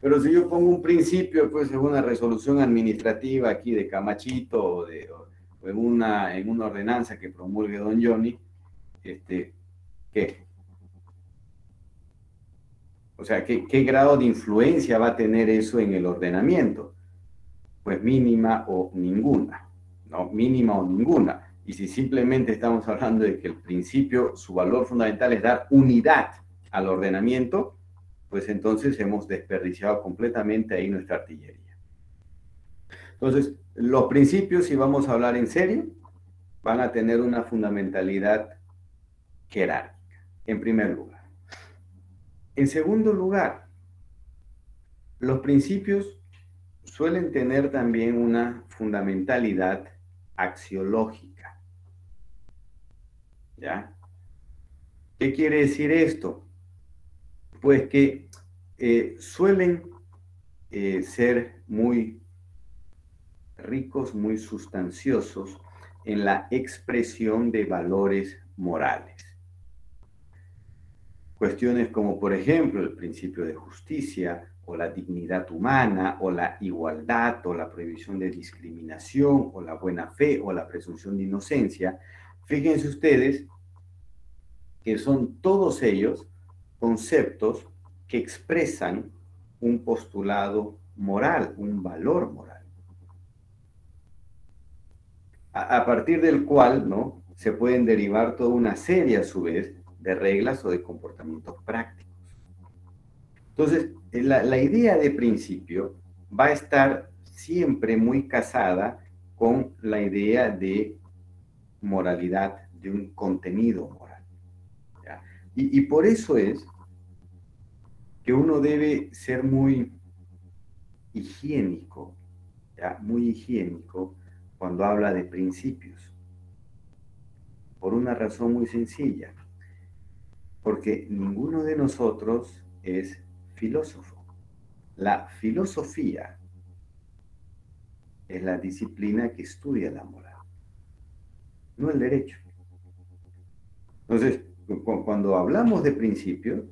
Pero si yo pongo un principio, pues, en una resolución administrativa aquí de Camachito o en una ordenanza que promulgue don Johnny, ¿qué? O sea, ¿qué grado de influencia va a tener eso en el ordenamiento? Pues mínima o ninguna, ¿no? Mínima o ninguna. Y si simplemente estamos hablando de que el principio, su valor fundamental es dar unidad al ordenamiento, pues entonces hemos desperdiciado completamente ahí nuestra artillería. Entonces, los principios, si vamos a hablar en serio, van a tener una fundamentalidad jerárquica, en primer lugar. En segundo lugar, los principios suelen tener también una fundamentalidad axiológica. ¿Ya? ¿Qué quiere decir esto? Pues que suelen ser muy ricos, muy sustanciosos en la expresión de valores morales. Cuestiones como, por ejemplo, el principio de justicia, o la dignidad humana, o la igualdad, o la prohibición de discriminación, o la buena fe, o la presunción de inocencia. Fíjense ustedes que son todos ellos conceptos que expresan un postulado moral, un valor moral, a partir del cual, ¿no?, se pueden derivar toda una serie, a su vez, de reglas o de comportamientos prácticos. Entonces, la idea de principio va a estar siempre muy casada con la idea de moralidad, de un contenido moral. ¿Ya? Y por eso es que uno debe ser muy higiénico, ¿ya? Muy higiénico cuando habla de principios, por una razón muy sencilla, porque ninguno de nosotros es filósofo. La filosofía es la disciplina que estudia la moral, no el derecho. Entonces, cuando hablamos de principios,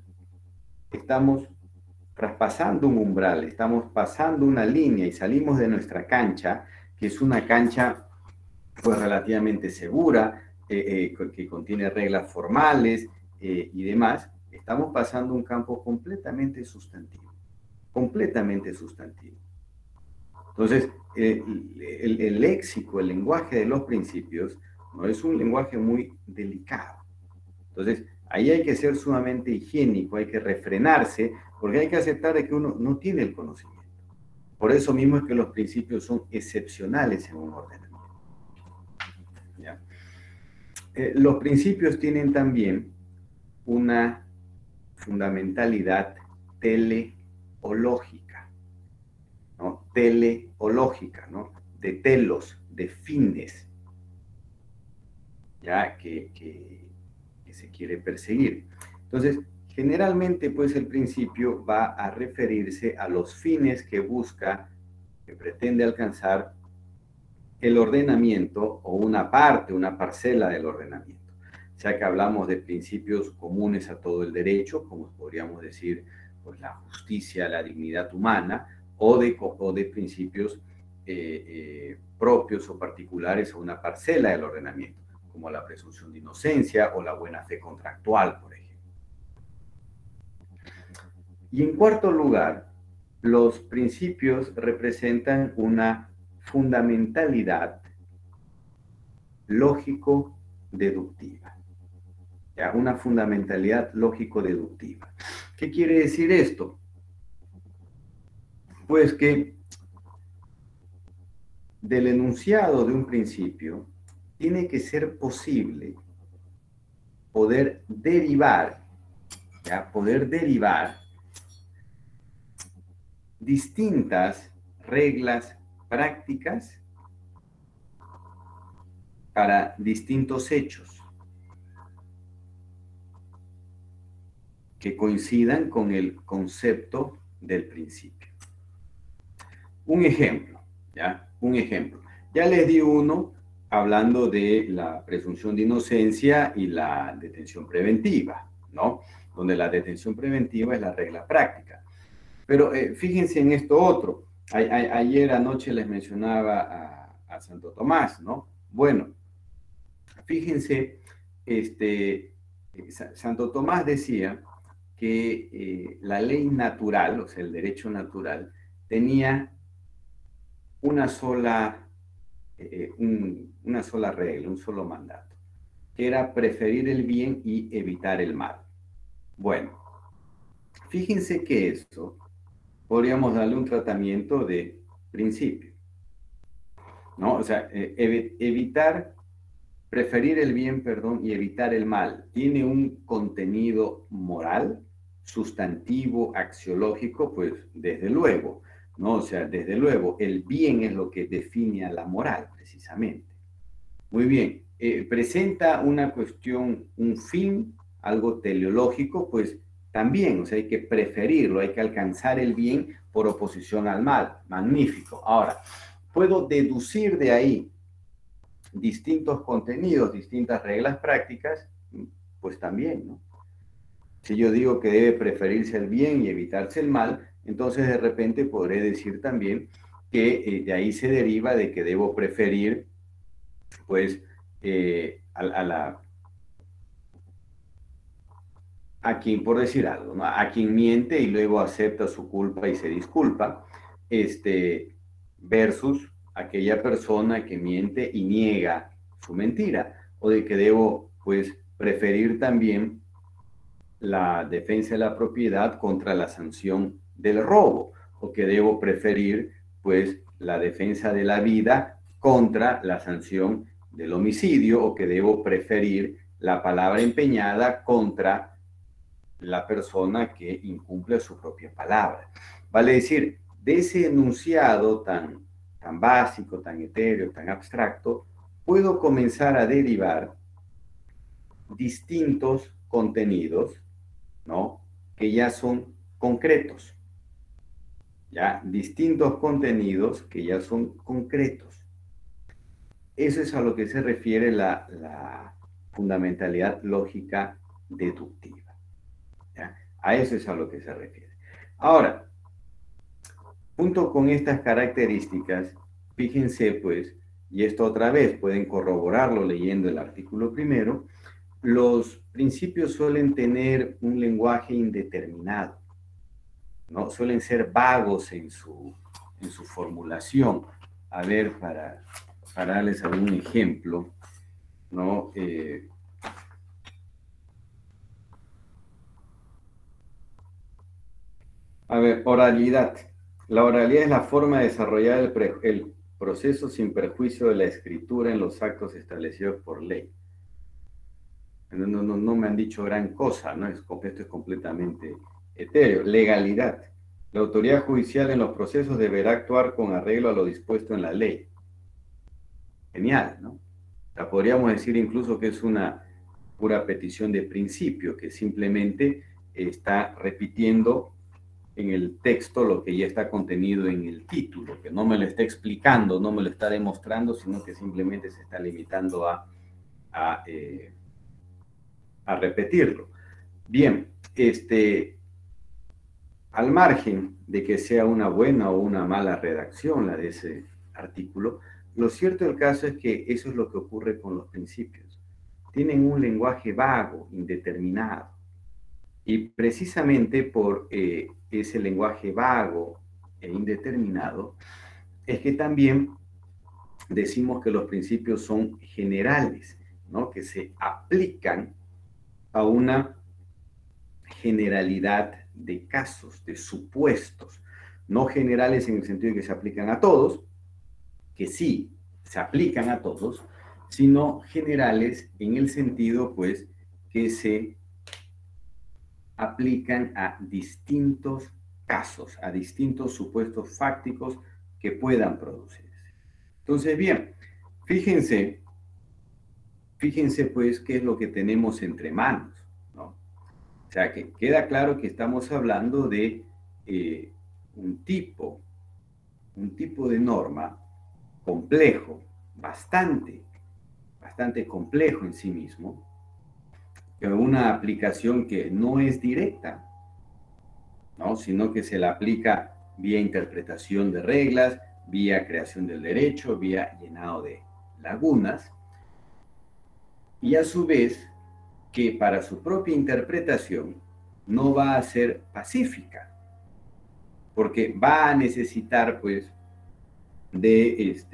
estamos traspasando un umbral, estamos pasando una línea y salimos de nuestra cancha, que es una cancha pues relativamente segura, que contiene reglas formales y demás. Estamos pasando un campo completamente sustantivo, completamente sustantivo. Entonces, el léxico, el lenguaje de los principios, no es un lenguaje muy delicado. Entonces, ahí hay que ser sumamente higiénico, hay que refrenarse, porque hay que aceptar de que uno no tiene el conocimiento. Por eso mismo es que los principios son excepcionales en un ordenamiento. ¿Ya? Los principios tienen también una fundamentalidad teleológica, ¿no? Teleológica, ¿no? De telos, de fines, ya que se quiere perseguir. Entonces, generalmente, pues el principio va a referirse a los fines que busca, que pretende alcanzar el ordenamiento o una parte, una parcela del ordenamiento. O sea que hablamos de principios comunes a todo el derecho, como podríamos decir, pues la justicia, la dignidad humana, o de principios propios o particulares a una parcela del ordenamiento, como la presunción de inocencia o la buena fe contractual, por ejemplo. Y en cuarto lugar, los principios representan una fundamentalidad lógico-deductiva. ¿Ya? Una fundamentalidad lógico-deductiva. ¿Qué quiere decir esto? Pues que del enunciado de un principio tiene que ser posible poder derivar, ¿ya? Poder derivar distintas reglas prácticas para distintos hechos que coincidan con el concepto del principio. Un ejemplo, ¿ya? Un ejemplo. Ya les di uno hablando de la presunción de inocencia y la detención preventiva, ¿no? Donde la detención preventiva es la regla práctica. Pero fíjense en esto otro. Ayer anoche les mencionaba a Santo Tomás, ¿no? Bueno, fíjense, Santo Tomás decía que la ley natural, o sea, el derecho natural, tenía una sola, una sola regla, un solo mandato, que era preferir el bien y evitar el mal. Bueno, fíjense que esto podríamos darle un tratamiento de principio, ¿no? O sea, preferir el bien, perdón, y evitar el mal, ¿tiene un contenido moral, sustantivo, axiológico? Pues desde luego, ¿no? O sea, desde luego, el bien es lo que define a la moral, precisamente. Muy bien, presenta una cuestión, un fin, algo teleológico, pues también, o sea, hay que preferirlo, hay que alcanzar el bien por oposición al mal. Magnífico. Ahora, puedo deducir de ahí distintos contenidos, distintas reglas prácticas, pues también, ¿no? Si yo digo que debe preferirse el bien y evitarse el mal, entonces de repente podré decir también que de ahí se deriva de que debo preferir, pues, a quien, por decir algo, ¿no? A quien miente y luego acepta su culpa y se disculpa, versus aquella persona que miente y niega su mentira, o de que debo, pues, preferir también la defensa de la propiedad contra la sanción del robo, o que debo preferir, pues, la defensa de la vida contra la sanción del homicidio, o que debo preferir la palabra empeñada contra la persona que incumple su propia palabra. Vale decir, de ese enunciado tan básico, tan etéreo, tan abstracto, puedo comenzar a derivar distintos contenidos, ¿no? Que ya son concretos, ya distintos contenidos que ya son concretos. Eso es a lo que se refiere la fundamentalidad lógica deductiva, ¿ya? A eso es a lo que se refiere. Ahora, junto con estas características, fíjense pues, y esto otra vez pueden corroborarlo leyendo el artículo primero, los principios suelen tener un lenguaje indeterminado, ¿no? Suelen ser vagos en su formulación. A ver, para darles algún ejemplo, ¿no? A ver, oralidad. La oralidad es la forma de desarrollar el proceso sin perjuicio de la escritura en los actos establecidos por ley. No me han dicho gran cosa, ¿no? Esto es completamente etéreo. Legalidad. La autoridad judicial en los procesos deberá actuar con arreglo a lo dispuesto en la ley. Genial, ¿no? O sea, podríamos decir incluso que es una pura petición de principio, que simplemente está repitiendo en el texto lo que ya está contenido en el título, que no me lo está explicando, no me lo está demostrando, sino que simplemente se está limitando a repetirlo. Bien, al margen de que sea una buena o una mala redacción la de ese artículo, lo cierto del caso es que eso es lo que ocurre con los principios. Tienen un lenguaje vago, indeterminado. Y precisamente por ese lenguaje vago e indeterminado, es que también decimos que los principios son generales, ¿no? Que se aplican a una generalidad de casos, de supuestos, no generales en el sentido de que se aplican a todos, que sí se aplican a todos, sino generales en el sentido, pues, que se aplican a distintos casos, a distintos supuestos fácticos que puedan producirse. Entonces, bien, fíjense pues qué es lo que tenemos entre manos, ¿no? O sea, que queda claro que estamos hablando de un tipo de norma complejo, bastante complejo en sí mismo, pero una aplicación que no es directa, ¿no? Sino que se la aplica vía interpretación de reglas, vía creación del derecho, vía llenado de lagunas, y a su vez que para su propia interpretación no va a ser pacífica, porque va a necesitar pues de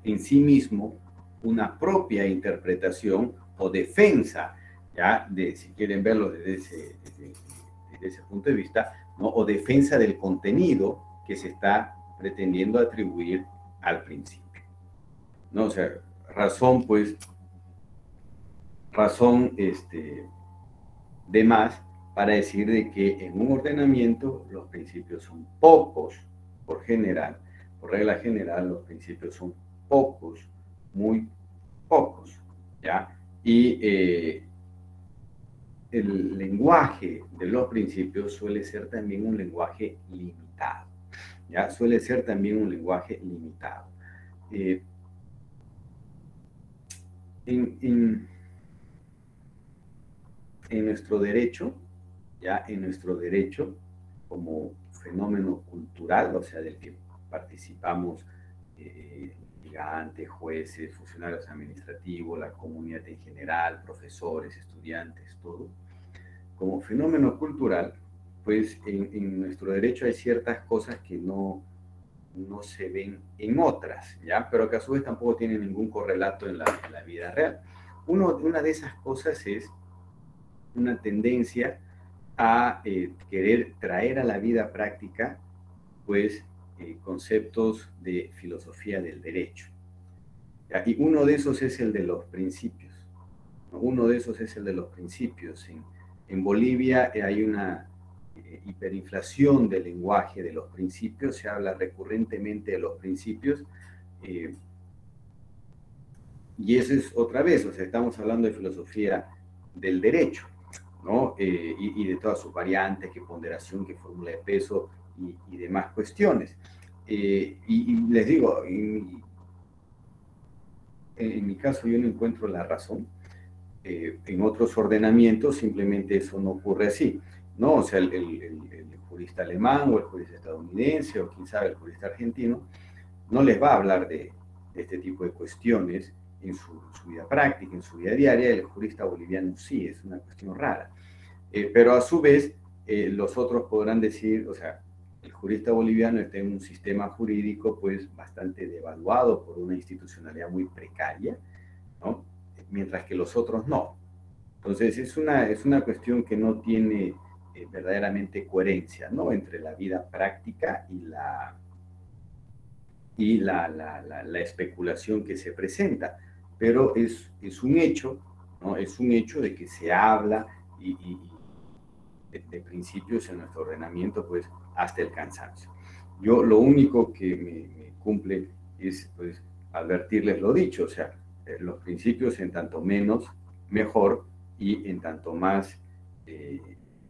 en sí mismo una propia interpretación o defensa, ya de, si quieren verlo desde ese punto de vista, ¿no? O defensa del contenido que se está pretendiendo atribuir al principio, ¿no? O sea, razón de más para decir de que en un ordenamiento los principios son pocos por general. Por regla general, los principios son pocos, muy pocos, ¿ya? Y el lenguaje de los principios suele ser también un lenguaje limitado, ¿ya? Suele ser también un lenguaje limitado. En nuestro derecho, ya en nuestro derecho, como fenómeno cultural, o sea, del que participamos litigantes, jueces, funcionarios administrativos, la comunidad en general, profesores, estudiantes, todo. Como fenómeno cultural, pues en nuestro derecho hay ciertas cosas que no se ven en otras, ¿ya? Pero que a su vez tampoco tienen ningún correlato en la vida real. Una de esas cosas es una tendencia a querer traer a la vida práctica, pues, conceptos de filosofía del derecho. ¿Ya? Y uno de esos es el de los principios, ¿no? Uno de esos es el de los principios. En Bolivia hay una hiperinflación del lenguaje de los principios, se habla recurrentemente de los principios, y eso es otra vez, o sea, estamos hablando de filosofía del derecho, ¿no? Y de todas sus variantes, qué ponderación, qué fórmula de peso y demás cuestiones. Y les digo, en mi caso yo no encuentro la razón. En otros ordenamientos simplemente eso no ocurre así, ¿no? O sea, el jurista alemán o el jurista estadounidense o quién sabe el jurista argentino no les va a hablar de este tipo de cuestiones en su vida práctica, en su vida diaria. El jurista boliviano sí, es una cuestión rara. Pero a su vez, los otros podrán decir, o sea, el jurista boliviano está en un sistema jurídico pues bastante devaluado por una institucionalidad muy precaria, ¿no? Mientras que los otros no. Entonces es una cuestión que no tiene verdaderamente coherencia, ¿no? Entre la vida práctica y la especulación que se presenta. Pero es un hecho, ¿no? Es un hecho de que se habla de principios en nuestro ordenamiento, pues, hasta el cansancio. Yo lo único que me cumple es, pues, advertirles lo dicho, o sea, los principios en tanto menos, mejor, y en tanto más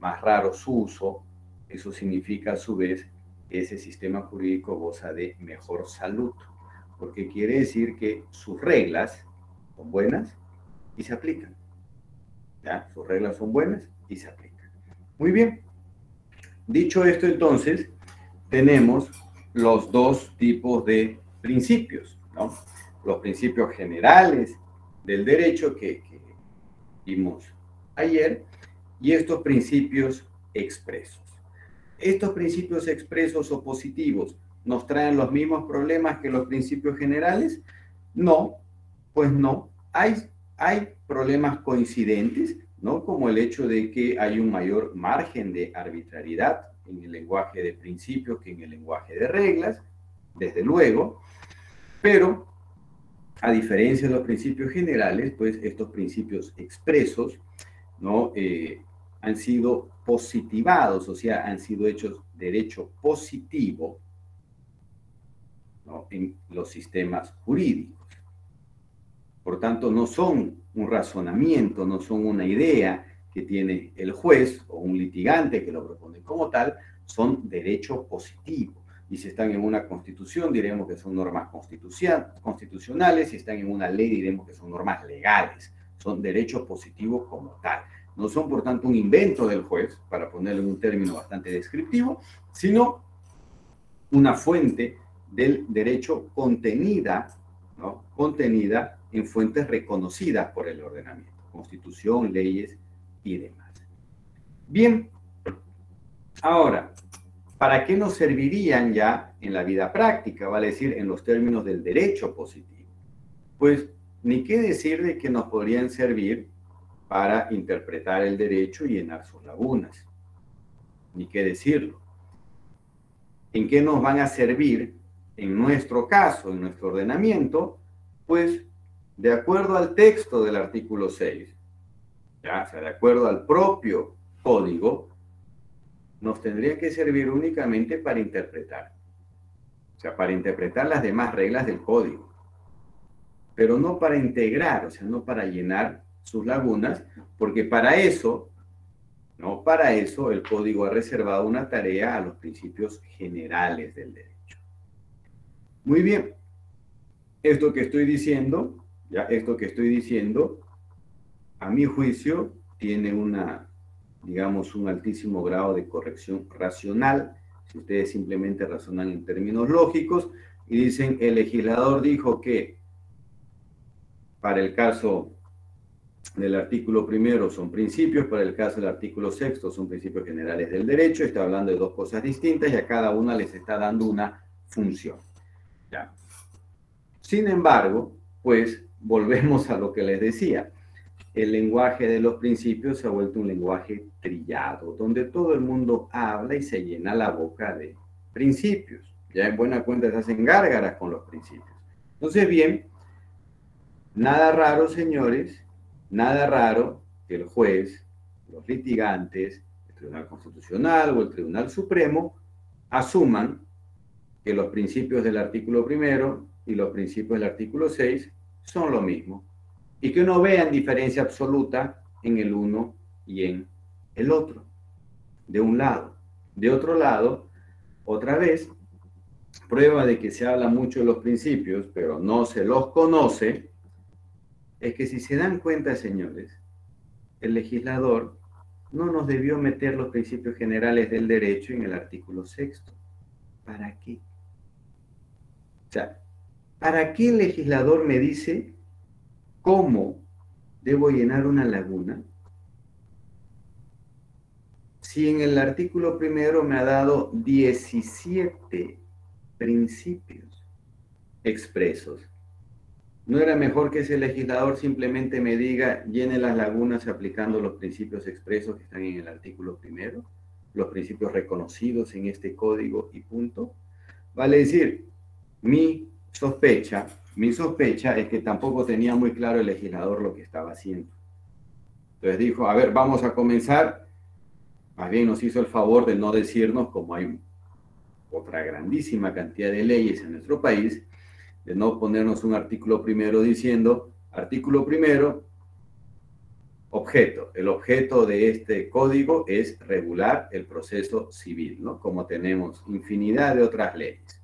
raro su uso, eso significa a su vez que ese sistema jurídico goza de mejor salud, porque quiere decir que sus reglas son buenas y se aplican, ¿ya? Sus reglas son buenas y se aplican. Muy bien. Dicho esto, entonces, tenemos los dos tipos de principios, ¿no? Los principios generales del derecho que vimos ayer y estos principios expresos. ¿Estos principios expresos o positivos nos traen los mismos problemas que los principios generales? No, pues no. Hay problemas coincidentes, ¿no? Como el hecho de que hay un mayor margen de arbitrariedad en el lenguaje de principios que en el lenguaje de reglas, desde luego, pero a diferencia de los principios generales, pues estos principios expresos, ¿no? Han sido positivados, o sea, han sido hechos derecho positivo, ¿no? En los sistemas jurídicos. Por tanto, no son un razonamiento, no son una idea que tiene el juez o un litigante que lo propone como tal, son derecho positivo. Y si están en una constitución, diremos que son normas constitucionales, si están en una ley, diremos que son normas legales, son derecho positivo como tal. No son, por tanto, un invento del juez, para ponerle un término bastante descriptivo, sino una fuente del derecho contenida, ¿no?, contenida en fuentes reconocidas por el ordenamiento, constitución, leyes y demás. Bien, ahora, ¿para qué nos servirían ya en la vida práctica? Vale decir, en los términos del derecho positivo. Pues, ni qué decir de que nos podrían servir para interpretar el derecho y llenar sus lagunas. Ni qué decirlo. ¿En qué nos van a servir? En nuestro caso, en nuestro ordenamiento, pues, de acuerdo al texto del artículo 6, ¿ya? O sea, de acuerdo al propio código, nos tendría que servir únicamente para interpretar. O sea, para interpretar las demás reglas del código. Pero no para integrar, o sea, no para llenar sus lagunas, porque para eso, no para eso, el código ha reservado una tarea a los principios generales del derecho. Muy bien. Esto que estoy diciendo, ya esto que estoy diciendo, a mi juicio, tiene una, digamos, un altísimo grado de corrección racional. Si ustedes simplemente razonan en términos lógicos y dicen, el legislador dijo que para el caso del artículo primero son principios, para el caso del artículo sexto son principios generales del derecho, está hablando de dos cosas distintas y a cada una les está dando una función. ¿Ya? Sin embargo, pues volvemos a lo que les decía. El lenguaje de los principios se ha vuelto un lenguaje trillado, donde todo el mundo habla y se llena la boca de principios. Ya en buena cuenta se hacen gárgaras con los principios. Entonces, bien, nada raro, señores, nada raro que el juez, los litigantes, el Tribunal Constitucional o el Tribunal Supremo asuman que los principios del artículo primero y los principios del artículo 6 son lo mismo y que no vean diferencia absoluta en el uno y en el otro, de un lado. De otro lado, otra vez, prueba de que se habla mucho de los principios, pero no se los conoce, es que si se dan cuenta, señores, el legislador no nos debió meter los principios generales del derecho en el artículo 6. ¿Para qué? O sea, ¿para qué el legislador me dice cómo debo llenar una laguna? Si en el artículo primero me ha dado 17 principios expresos, ¿no era mejor que ese legislador simplemente me diga, llene las lagunas aplicando los principios expresos que están en el artículo primero, los principios reconocidos en este código y punto? Vale decir, mi sospecha es que tampoco tenía muy claro el legislador lo que estaba haciendo. Entonces dijo, a ver, vamos a comenzar. Más bien nos hizo el favor de no decirnos, como hay otra grandísima cantidad de leyes en nuestro país, de no ponernos un artículo primero diciendo, artículo primero, objeto. El objeto de este código es regular el proceso civil, ¿no? Como tenemos infinidad de otras leyes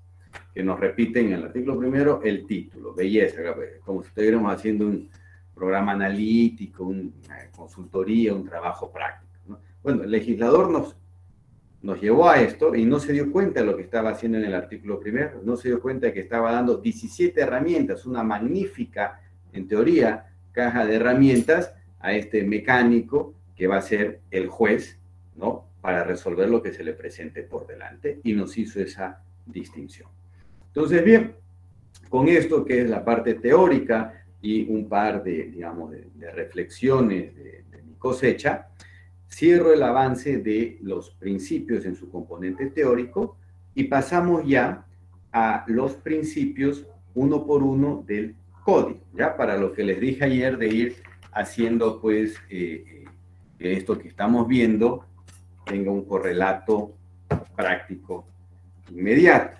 que nos repiten en el artículo primero el título, belleza, como si estuviéramos haciendo un programa analítico, una consultoría, un trabajo práctico, ¿no? Bueno, el legislador nos llevó a esto y no se dio cuenta de lo que estaba haciendo en el artículo primero, no se dio cuenta de que estaba dando 17 herramientas, una magnífica, en teoría, caja de herramientas a este mecánico que va a ser el juez, ¿no?, para resolver lo que se le presente por delante, y nos hizo esa distinción. Entonces, bien, con esto que es la parte teórica y un par de, digamos, de reflexiones de mi cosecha, cierro el avance de los principios en su componente teórico y pasamos ya a los principios uno por uno del código, ya para lo que les dije ayer de ir haciendo, pues, esto que estamos viendo tenga un correlato práctico inmediato.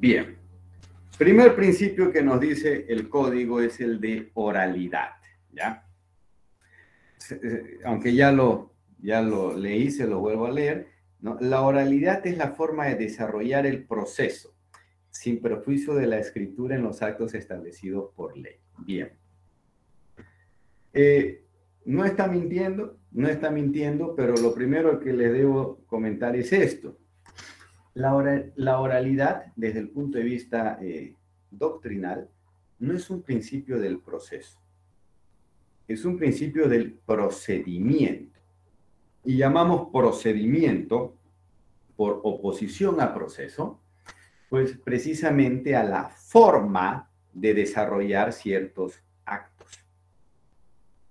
Bien, primer principio que nos dice el código es el de oralidad, ¿ya? Aunque ya lo leí, se lo vuelvo a leer, ¿no? La oralidad es la forma de desarrollar el proceso, sin perjuicio de la escritura en los actos establecidos por ley. Bien. No está mintiendo, pero lo primero que les debo comentar es esto. La oralidad, desde el punto de vista doctrinal, no es un principio del proceso, es un principio del procedimiento. Y llamamos procedimiento, por oposición a proceso, pues precisamente a la forma de desarrollar ciertos actos.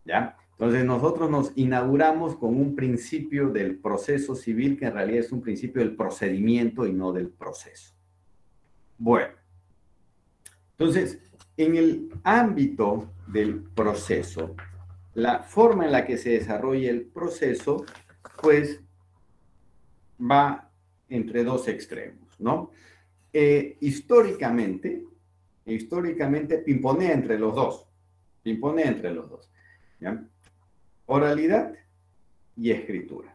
¿Ya? Entonces nosotros nos inauguramos con un principio del proceso civil que en realidad es un principio del procedimiento y no del proceso. Bueno, entonces en el ámbito del proceso, la forma en la que se desarrolla el proceso, pues va entre dos extremos, ¿no? Históricamente pimponea entre los dos, ¿ya? Oralidad y escritura.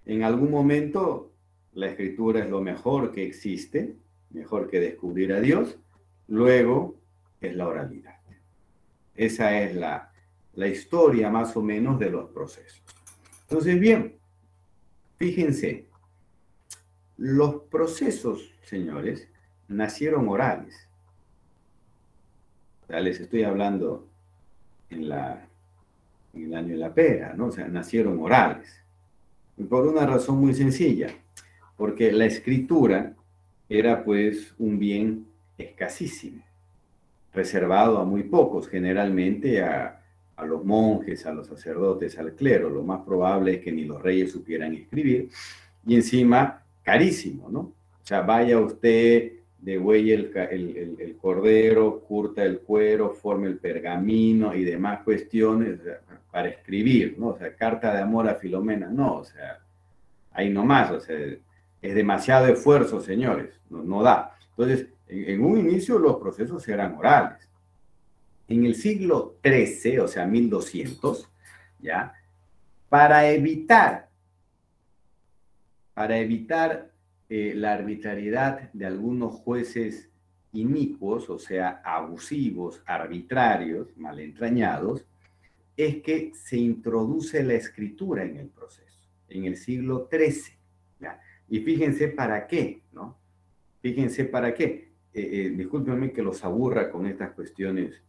En algún momento la escritura es lo mejor que existe, mejor que descubrir a Dios, luego es la oralidad. Esa es la historia más o menos de los procesos. Entonces, bien, fíjense, los procesos, señores, nacieron orales. O sea, les estoy hablando en el año de la pera, ¿no? O sea, nacieron orales. Y por una razón muy sencilla, porque la escritura era pues un bien escasísimo, reservado a muy pocos, generalmente a los monjes, a los sacerdotes, al clero. Lo más probable es que ni los reyes supieran escribir, y encima carísimo, ¿no? O sea, vaya usted, degüelle el cordero, curta el cuero, forme el pergamino y demás cuestiones para escribir, ¿no? O sea, carta de amor a Filomena, no, o sea, ahí nomás, o sea, es demasiado esfuerzo, señores, no da. Entonces, en un inicio los procesos eran orales. En el siglo XIII, o sea, 1200, ¿ya? Para evitar la arbitrariedad de algunos jueces inicuos, o sea, abusivos, arbitrarios, mal entrañados, es que se introduce la escritura en el proceso, en el siglo XIII. ¿Ya? Y fíjense para qué, ¿no? Fíjense para qué. Discúlpenme que los aburra con estas cuestiones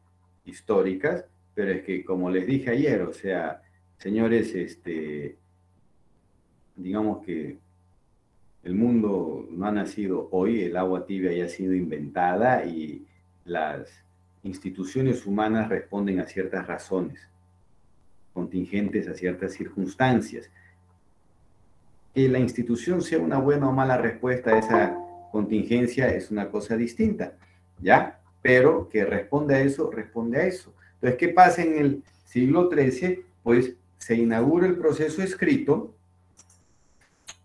históricas, pero es que, como les dije ayer, o sea, señores, digamos que el mundo no ha nacido hoy, el agua tibia ya ha sido inventada y las instituciones humanas responden a ciertas razones, contingentes a ciertas circunstancias. Que la institución sea una buena o mala respuesta a esa contingencia es una cosa distinta, ¿ya? Pero que responde a eso, responde a eso. Entonces, ¿qué pasa en el siglo XIII? Pues se inaugura el proceso escrito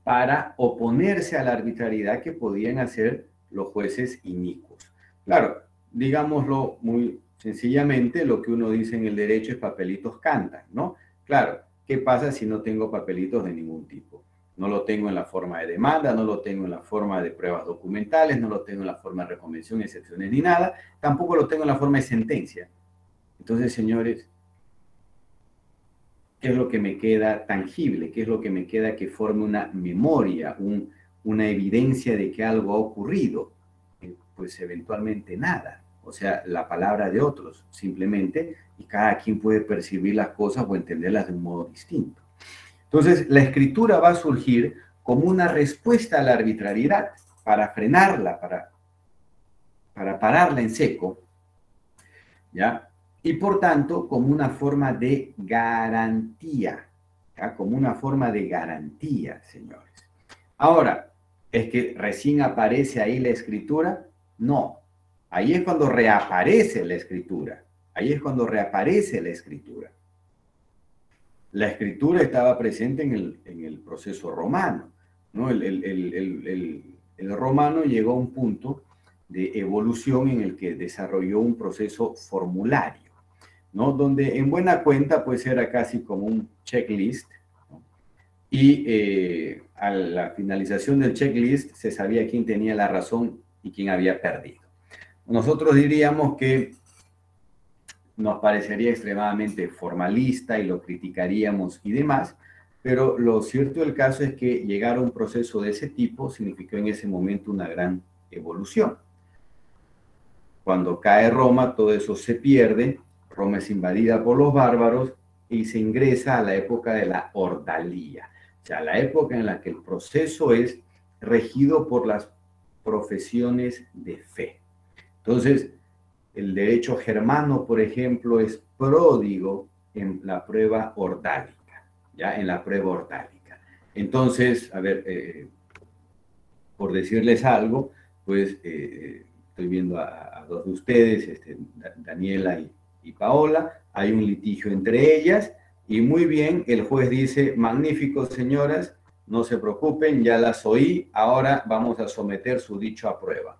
para oponerse a la arbitrariedad que podían hacer los jueces inicuos. Claro, digámoslo muy sencillamente, lo que uno dice en el derecho es papelitos cantan, ¿no? Claro, ¿qué pasa si no tengo papelitos de ningún tipo? No lo tengo en la forma de demanda, no lo tengo en la forma de pruebas documentales, no lo tengo en la forma de reconvención, excepciones ni nada, tampoco lo tengo en la forma de sentencia. Entonces, señores, ¿qué es lo que me queda tangible? ¿Qué es lo que me queda que forme una memoria, una evidencia de que algo ha ocurrido? Pues eventualmente nada. O sea, la palabra de otros, simplemente, y cada quien puede percibir las cosas o entenderlas de un modo distinto. Entonces, la escritura va a surgir como una respuesta a la arbitrariedad, para frenarla, para pararla en seco, ¿ya? Y por tanto, como una forma de garantía, ¿ya? Como una forma de garantía, señores. Ahora, ¿es que recién aparece ahí la escritura? No, ahí es cuando reaparece la escritura, ahí es cuando reaparece la escritura. La escritura estaba presente en el proceso romano, ¿no? El romano llegó a un punto de evolución en el que desarrolló un proceso formulario, ¿no? Donde en buena cuenta pues era casi como un checklist, ¿no? Y a la finalización del checklist se sabía quién tenía la razón y quién había perdido. Nosotros diríamos que nos parecería extremadamente formalista y lo criticaríamos y demás, Pero lo cierto del caso es que llegar a un proceso de ese tipo significó en ese momento una gran evolución. Cuando cae Roma, todo eso se pierde, Roma es invadida por los bárbaros y se ingresa a la época de la ordalía, o sea, la época en la que el proceso es regido por las profesiones de fe. Entonces, el derecho germano, por ejemplo, es pródigo en la prueba ordálica, ¿ya? En la prueba ordálica. Entonces, a ver, por decirles algo, pues estoy viendo a dos de ustedes, Daniela y Paola, hay un litigio entre ellas, y muy bien, el juez dice, magnífico señoras, no se preocupen, ya las oí, ahora vamos a someter su dicho a prueba.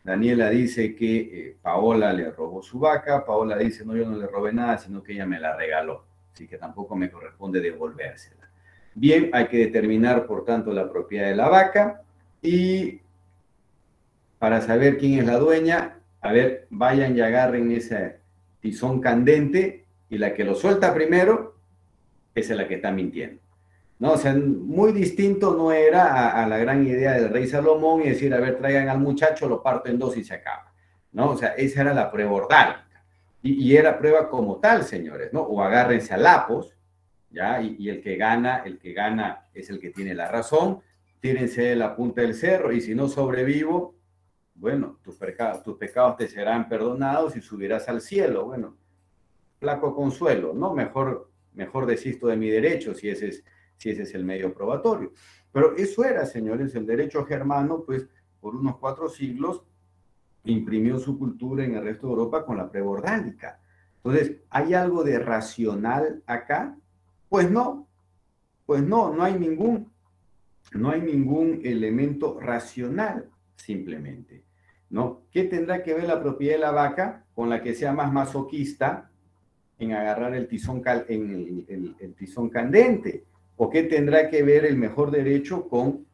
Daniela dice que Paola le robó su vaca, Paola dice, no, yo no le robé nada, sino que ella me la regaló, así que tampoco me corresponde devolvérsela. Bien, hay que determinar, por tanto, la propiedad de la vaca, y para saber quién es la dueña, a ver, vayan y agarren ese tizón candente, y la que lo suelta primero, esa es la que está mintiendo. ¿No? O sea, muy distinto no era a la gran idea del rey Salomón y decir, a ver, traigan al muchacho, lo parto en dos y se acaba, ¿no? O sea, esa era la prueba orgánica. Y era prueba como tal, señores, ¿no? O agárrense a lapos, ¿ya? Y el que gana es el que tiene la razón, tírense de la punta del cerro, y si no sobrevivo, bueno, tus pecados te serán perdonados y subirás al cielo. Bueno, flaco consuelo, ¿no? Mejor desisto de mi derecho si ese es el medio probatorio. Pero eso era, señores, el derecho germano, pues por unos 4 siglos imprimió su cultura en el resto de Europa con la prueba orgánica. Entonces, ¿hay algo de racional acá? Pues no, no hay ningún elemento racional, simplemente, ¿no? ¿Qué tendrá que ver la propiedad de la vaca con la que sea más masoquista en agarrar el tizón, el tizón candente? ¿O qué tendrá que ver el mejor derecho con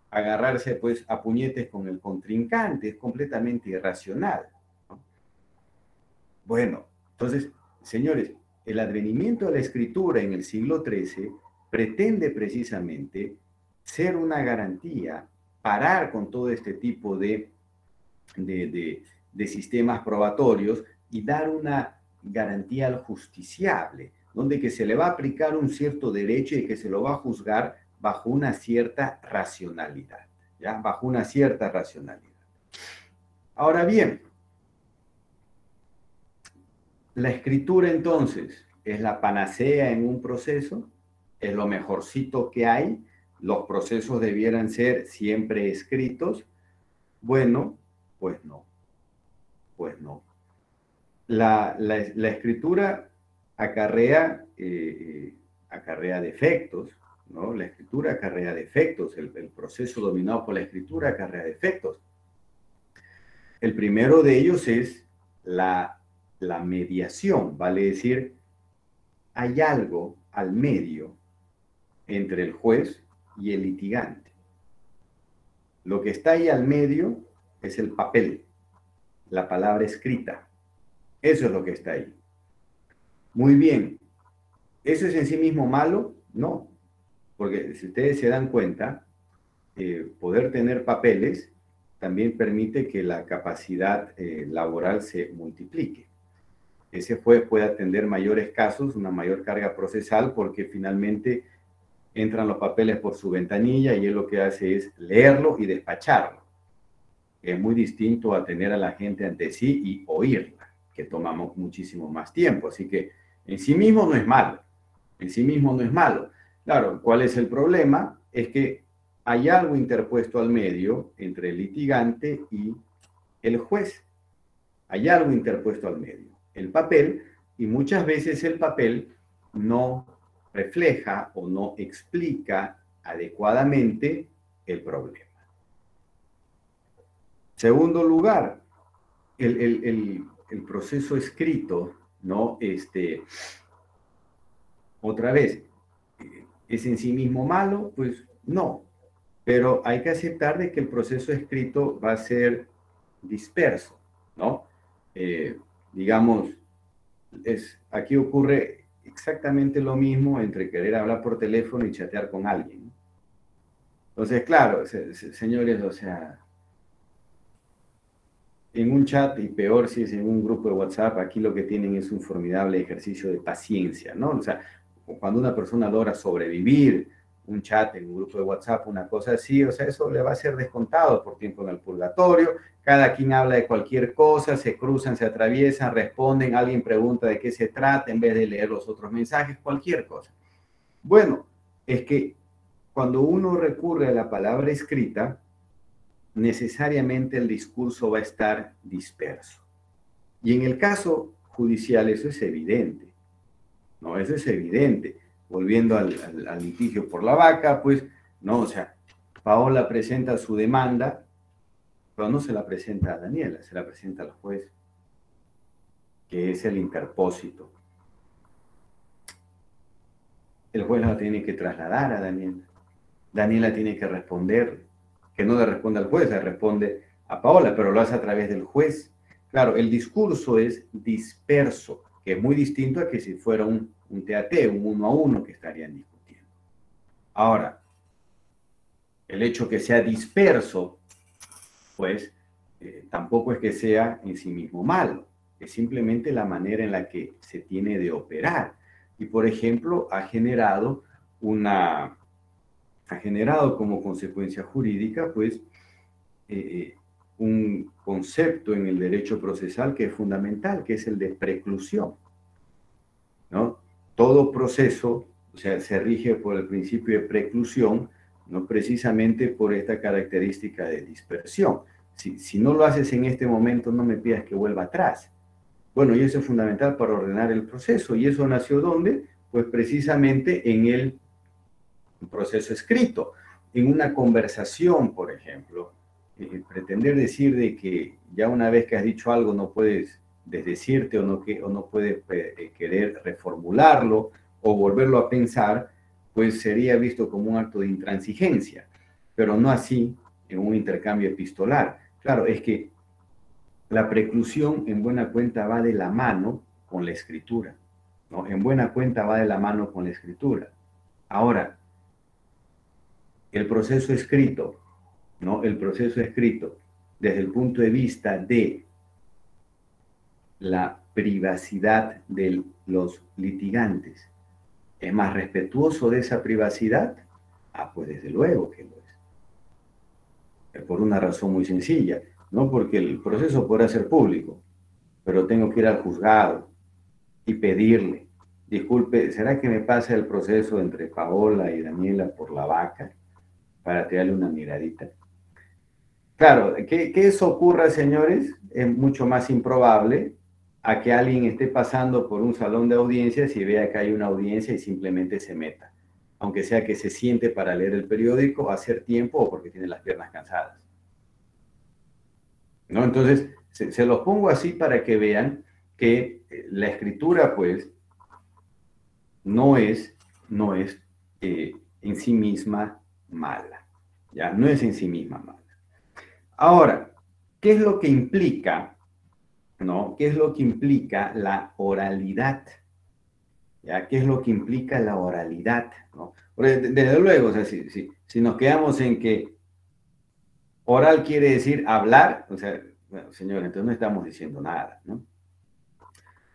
agarrarse pues a puñetes con el contrincante? Es completamente irracional, ¿no? Bueno, entonces, señores, el advenimiento de la escritura en el siglo XIII pretende precisamente ser una garantía, parar con todo este tipo de sistemas probatorios y dar una garantía al justiciable, donde que se le va a aplicar un cierto derecho y que se lo va a juzgar bajo una cierta racionalidad, ¿ya? Bajo una cierta racionalidad. Ahora bien, la escritura entonces es la panacea en un proceso, es lo mejorcito que hay, los procesos debieran ser siempre escritos. Bueno, pues no, pues no. La escritura acarrea defectos, ¿no? La escritura acarrea defectos, el proceso dominado por la escritura acarrea defectos. El primero de ellos es la mediación, vale decir, hay algo al medio entre el juez y el litigante. Lo que está ahí al medio es el papel, la palabra escrita. Eso es lo que está ahí. Muy bien. ¿Eso es en sí mismo malo? No. Porque si ustedes se dan cuenta, poder tener papeles también permite que la capacidad laboral se multiplique. Ese juez puede atender mayores casos, una mayor carga procesal, porque finalmente entran los papeles por su ventanilla y él lo que hace es leerlo y despacharlo. Es muy distinto a tener a la gente ante sí y oírla, que tomamos muchísimo más tiempo. Así que en sí mismo no es malo. En sí mismo no es malo. Claro, ¿cuál es el problema? Es que hay algo interpuesto al medio entre el litigante y el juez. Hay algo interpuesto al medio, el papel, y muchas veces el papel no refleja o no explica adecuadamente el problema. Segundo lugar, el proceso escrito, ¿no? Otra vez, ¿es en sí mismo malo? Pues no, pero hay que aceptar de que el proceso escrito va a ser disperso, ¿no? Digamos, aquí ocurre exactamente lo mismo entre querer hablar por teléfono y chatear con alguien, ¿no? Entonces, claro, señores, o sea, en un chat, y peor si es en un grupo de WhatsApp, aquí lo que tienen es un formidable ejercicio de paciencia, ¿no? O sea, cuando una persona logra sobrevivir un chat en un grupo de WhatsApp, una cosa así, o sea, eso le va a ser descontado por tiempo en el purgatorio. Cada quien habla de cualquier cosa, se cruzan, se atraviesan, responden, alguien pregunta de qué se trata en vez de leer los otros mensajes, cualquier cosa. Bueno, es que cuando uno recurre a la palabra escrita, necesariamente el discurso va a estar disperso. Y en el caso judicial eso es evidente, ¿no? Eso es evidente. Volviendo al litigio por la vaca, pues, ¿no? O sea, Paola presenta su demanda, pero no se la presenta a Daniela, se la presenta al juez, que es el interpósito. El juez la tiene que trasladar a Daniela. Daniela tiene que responder, que no le responde al juez, le responde a Paola, pero lo hace a través del juez. Claro, el discurso es disperso, que es muy distinto a que si fuera un TAT, un 1 a 1 que estarían discutiendo. Ahora, el hecho que sea disperso, pues tampoco es que sea en sí mismo malo, es simplemente la manera en la que se tiene de operar. Y, por ejemplo, ha generado como consecuencia jurídica, pues, un concepto en el derecho procesal que es fundamental, que es el de preclusión, ¿no? Todo proceso, o sea, se rige por el principio de preclusión, no precisamente por esta característica de dispersión. Si no lo haces en este momento, no me pidas que vuelva atrás. Bueno, y eso es fundamental para ordenar el proceso. ¿Y eso nació dónde? Pues precisamente en el proceso escrito, en una conversación, por ejemplo. Pretender decir de que ya una vez que has dicho algo no puedes desdecirte o no puedes querer reformularlo o volverlo a pensar, pues sería visto como un acto de intransigencia, pero no así en un intercambio epistolar. Claro, es que la preclusión en buena cuenta va de la mano con la escritura, ¿no? En buena cuenta va de la mano con la escritura. Ahora, el proceso escrito, ¿no? El proceso escrito desde el punto de vista de la privacidad de los litigantes, ¿es más respetuoso de esa privacidad? Ah, pues desde luego que lo es. Por una razón muy sencilla, no porque el proceso podrá ser público, pero tengo que ir al juzgado y pedirle, disculpe, ¿será que me pasa el proceso entre Paola y Daniela por la vaca para tirarle una miradita? Claro, que eso ocurra, señores, es mucho más improbable a que alguien esté pasando por un salón de audiencias y vea que hay una audiencia y simplemente se meta, aunque sea que se siente para leer el periódico, hacer tiempo o porque tiene las piernas cansadas, ¿no? Entonces, se los pongo así para que vean que la escritura, pues, no es en sí misma mala, ¿ya? No es en sí misma mala. Ahora, ¿qué es lo que implica, ¿no? ¿Qué es lo que implica la oralidad? ¿Ya? ¿Qué es lo que implica la oralidad? ¿No? Porque desde luego, o sea, si nos quedamos en que oral quiere decir hablar, o sea, bueno, señor, entonces no estamos diciendo nada, ¿no?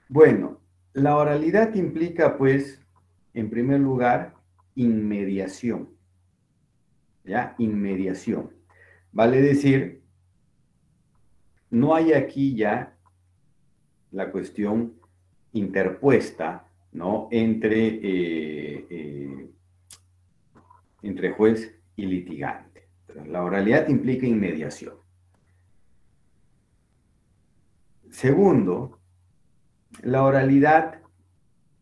Bueno, la oralidad implica, pues, en primer lugar, inmediación, ¿ya? Inmediación. Vale decir, no hay aquí ya la cuestión interpuesta, ¿no? Entre juez y litigante. La oralidad implica inmediación. Segundo, la oralidad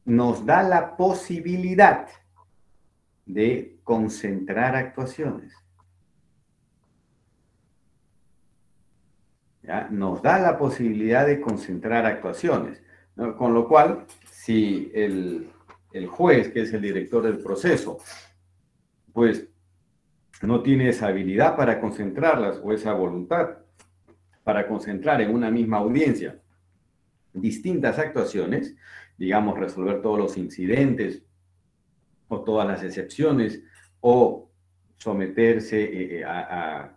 nos da la posibilidad de concentrar actuaciones. ¿Ya? Nos da la posibilidad de concentrar actuaciones, ¿no? Con lo cual, si el juez, que es el director del proceso, pues no tiene esa habilidad para concentrarlas o esa voluntad para concentrar en una misma audiencia distintas actuaciones, digamos, resolver todos los incidentes o todas las excepciones, o someterse a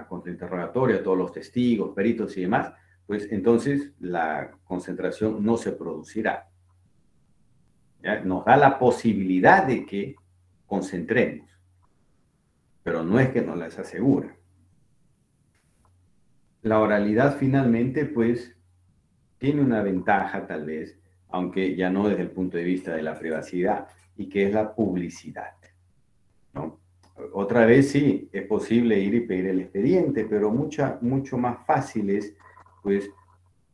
contrainterrogatorio a todos los testigos, peritos y demás, pues entonces la concentración no se producirá. ¿Ya? Nos da la posibilidad de que concentremos, pero no es que nos las asegura. La oralidad finalmente, pues, tiene una ventaja tal vez, aunque ya no desde el punto de vista de la privacidad, y que es la publicidad, ¿no? Otra vez sí, es posible ir y pedir el expediente, pero mucho más fácil es, pues,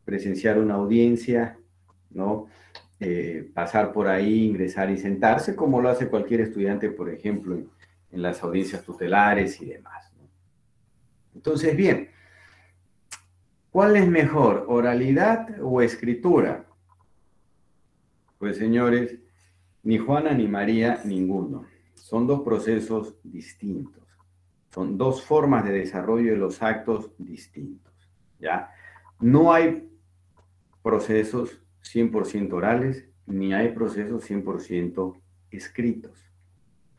presenciar una audiencia, ¿no? Pasar por ahí, ingresar y sentarse, como lo hace cualquier estudiante, por ejemplo, en las audiencias tutelares y demás, ¿no? Entonces, bien, ¿cuál es mejor, oralidad o escritura? Pues, señores, ni Juana ni María, ninguno. Son dos procesos distintos. Son dos formas de desarrollo de los actos distintos, ¿ya? No hay procesos 100% orales, ni hay procesos 100% escritos.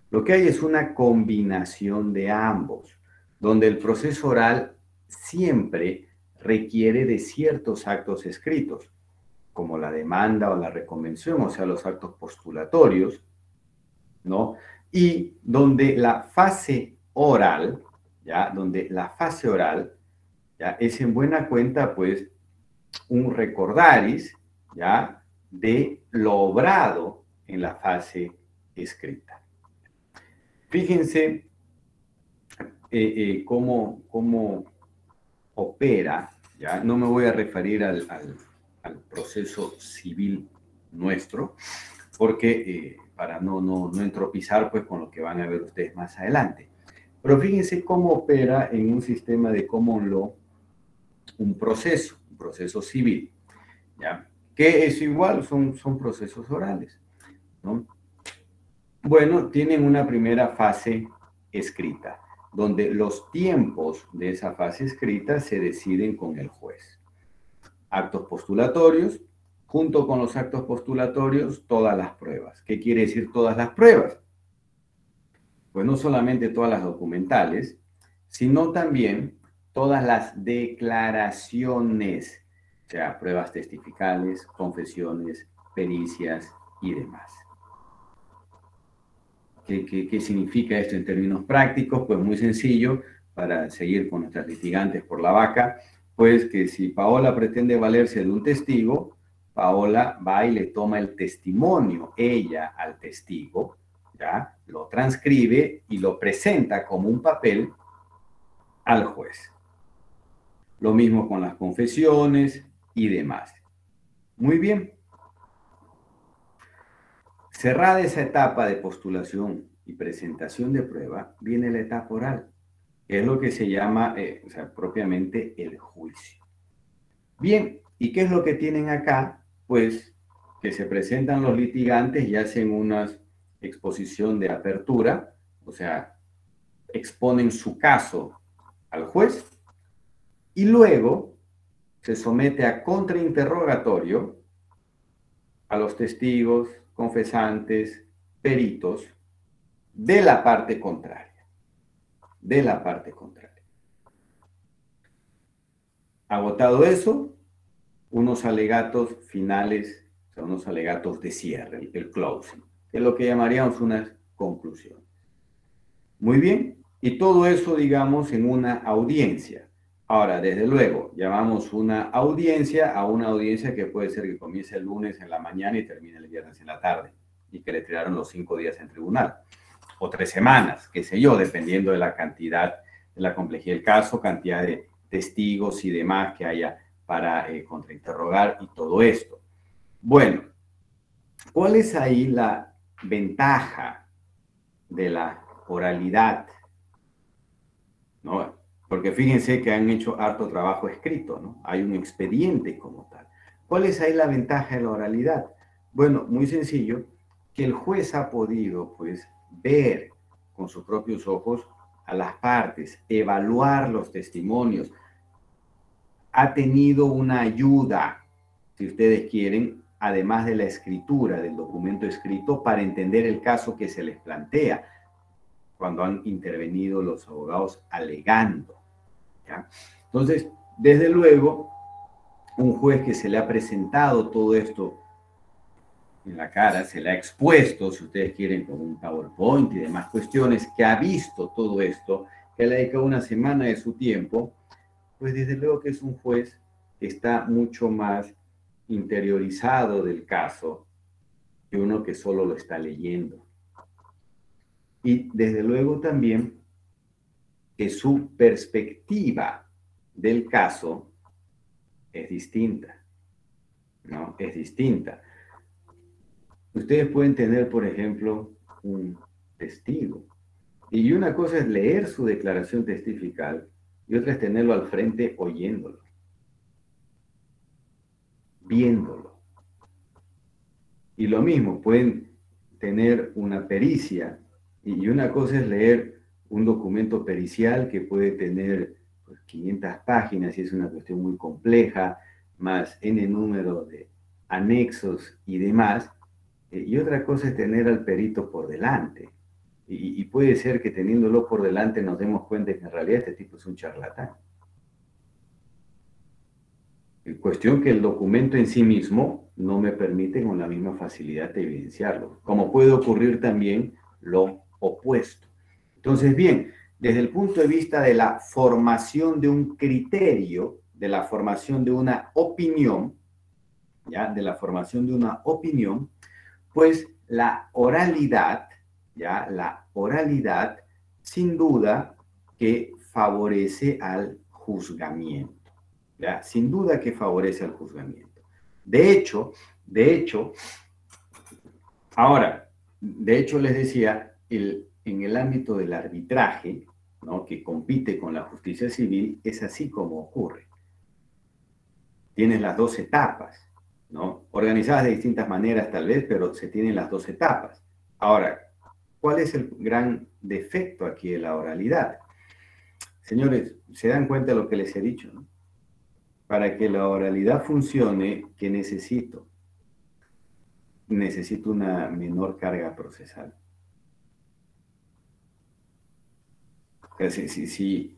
Lo que hay es una combinación de ambos, donde el proceso oral siempre requiere de ciertos actos escritos, como la demanda o la reconvención, o sea, los actos postulatorios, ¿no? Y donde la fase oral, ¿ya? Donde la fase oral, ¿ya? Es en buena cuenta, pues, un recordaris, ¿ya? De lo obrado en la fase escrita. Fíjense cómo opera, ¿ya? No me voy a referir al proceso civil nuestro, porque para no entropizar pues, con lo que van a ver ustedes más adelante. Pero fíjense cómo opera en un sistema de common law un proceso civil, ¿ya? Que es igual, son procesos orales, ¿no? Bueno, tienen una primera fase escrita, donde los tiempos de esa fase escrita se deciden con el juez. Actos postulatorios, junto con los actos postulatorios, todas las pruebas. ¿Qué quiere decir todas las pruebas? Pues no solamente todas las documentales, sino también todas las declaraciones, o sea, pruebas testificales, confesiones, pericias y demás. ¿Qué significa esto en términos prácticos? Pues muy sencillo, para seguir con nuestras litigantes por la vaca, pues que si Paola pretende valerse de un testigo, Paola va y le toma el testimonio, ella al testigo, ¿ya? Lo transcribe y lo presenta como un papel al juez. Lo mismo con las confesiones y demás. Muy bien. Cerrada esa etapa de postulación y presentación de prueba, viene la etapa oral, que es lo que se llama propiamente el juicio. Bien, ¿y qué es lo que tienen acá? Pues que se presentan los litigantes y hacen una exposición de apertura, o sea, exponen su caso al juez y luego se somete a contrainterrogatorio a los testigos, confesantes, peritos de la parte contraria. De la parte contraria. Agotado eso, unos alegatos finales, o sea, unos alegatos de cierre, el closing, que es lo que llamaríamos unas conclusiones. Muy bien, y todo eso, digamos, en una audiencia. Ahora, desde luego, llamamos una audiencia a una audiencia que puede ser que comience el lunes en la mañana y termine el viernes en la tarde, y que le tiraron los 5 días en tribunal, o 3 semanas, qué sé yo, dependiendo de la cantidad, de la complejidad del caso, cantidad de testigos y demás que haya para contrainterrogar y todo esto. Bueno, ¿cuál es ahí la ventaja de la oralidad? ¿No? Porque fíjense que han hecho harto trabajo escrito, ¿no? Hay un expediente como tal. ¿Cuál es ahí la ventaja de la oralidad? Bueno, muy sencillo, que el juez ha podido, pues, ver con sus propios ojos a las partes, evaluar los testimonios, ha tenido una ayuda, si ustedes quieren, además de la escritura del documento escrito, para entender el caso que se les plantea cuando han intervenido los abogados alegando, ¿ya? Entonces, desde luego, un juez que se le ha presentado todo esto en la cara, se le ha expuesto, si ustedes quieren, con un PowerPoint y demás cuestiones, que ha visto todo esto, que le ha dedicado una semana de su tiempo, pues desde luego que es un juez que está mucho más interiorizado del caso que uno que solo lo está leyendo. Y desde luego también que su perspectiva del caso es distinta, ¿no? Es distinta. Ustedes pueden tener, por ejemplo, un testigo. Y una cosa es leer su declaración testifical y otra es tenerlo al frente oyéndolo, viéndolo. Y lo mismo, pueden tener una pericia y una cosa es leer un documento pericial que puede tener pues, 500 páginas y es una cuestión muy compleja, más n número de anexos y demás. Y otra cosa es tener al perito por delante. Y puede ser que teniéndolo por delante nos demos cuenta que en realidad este tipo es un charlatán. Cuestión que el documento en sí mismo no me permite con la misma facilidad de evidenciarlo. Como puede ocurrir también lo opuesto. Entonces, bien, desde el punto de vista de la formación de un criterio, de la formación de una opinión, ¿ya? De la formación de una opinión, pues la oralidad, ¿ya? La oralidad, sin duda, que favorece al juzgamiento, ¿ya? Sin duda que favorece al juzgamiento. De hecho, ahora, de hecho les decía, en el ámbito del arbitraje, ¿no? Que compite con la justicia civil, es así como ocurre. Tienes las dos etapas, ¿no? Organizadas de distintas maneras tal vez, pero se tienen las dos etapas. Ahora, ¿cuál es el gran defecto aquí de la oralidad? Señores, ¿se dan cuenta de lo que les he dicho, no? Para que la oralidad funcione, ¿qué necesito? Necesito una menor carga procesal. O sea, si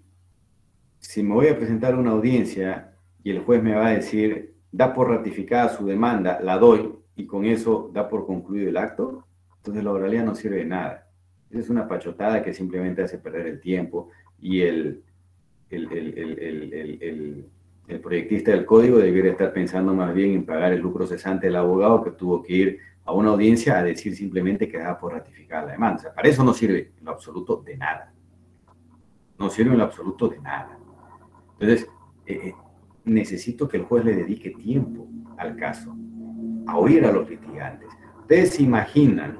me voy a presentar a una audiencia y el juez me va a decir, da por ratificada su demanda, la doy, y con eso da por concluido el acto, entonces la oralidad no sirve de nada. Esa es una pachotada que simplemente hace perder el tiempo y el proyectista del código debería estar pensando más bien en pagar el lucro cesante del abogado que tuvo que ir a una audiencia a decir simplemente que da por ratificada la demanda. O sea, para eso no sirve en lo absoluto de nada. No sirve en lo absoluto de nada. Entonces, necesito que el juez le dedique tiempo al caso, a oír a los litigantes. Ustedes se imaginan,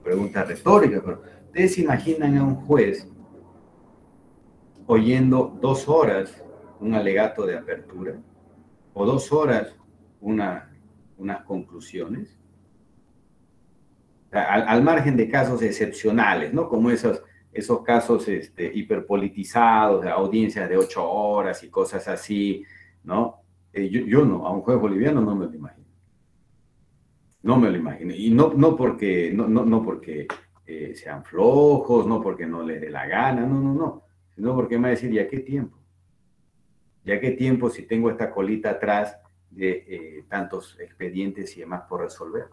pregunta retórica, pero ustedes se imaginan a un juez oyendo 2 horas un alegato de apertura o 2 horas unas conclusiones, al margen de casos excepcionales, ¿no? Como esos casos hiperpolitizados, de audiencias de 8 horas y cosas así, ¿no? Yo no, a un juez boliviano no me lo imagino. No me lo imagino. Y no porque, no porque sean flojos, no porque no les dé la gana, no. Sino porque me va a decir, ¿ya qué tiempo? ¿Ya qué tiempo si tengo esta colita atrás de tantos expedientes y demás por resolver?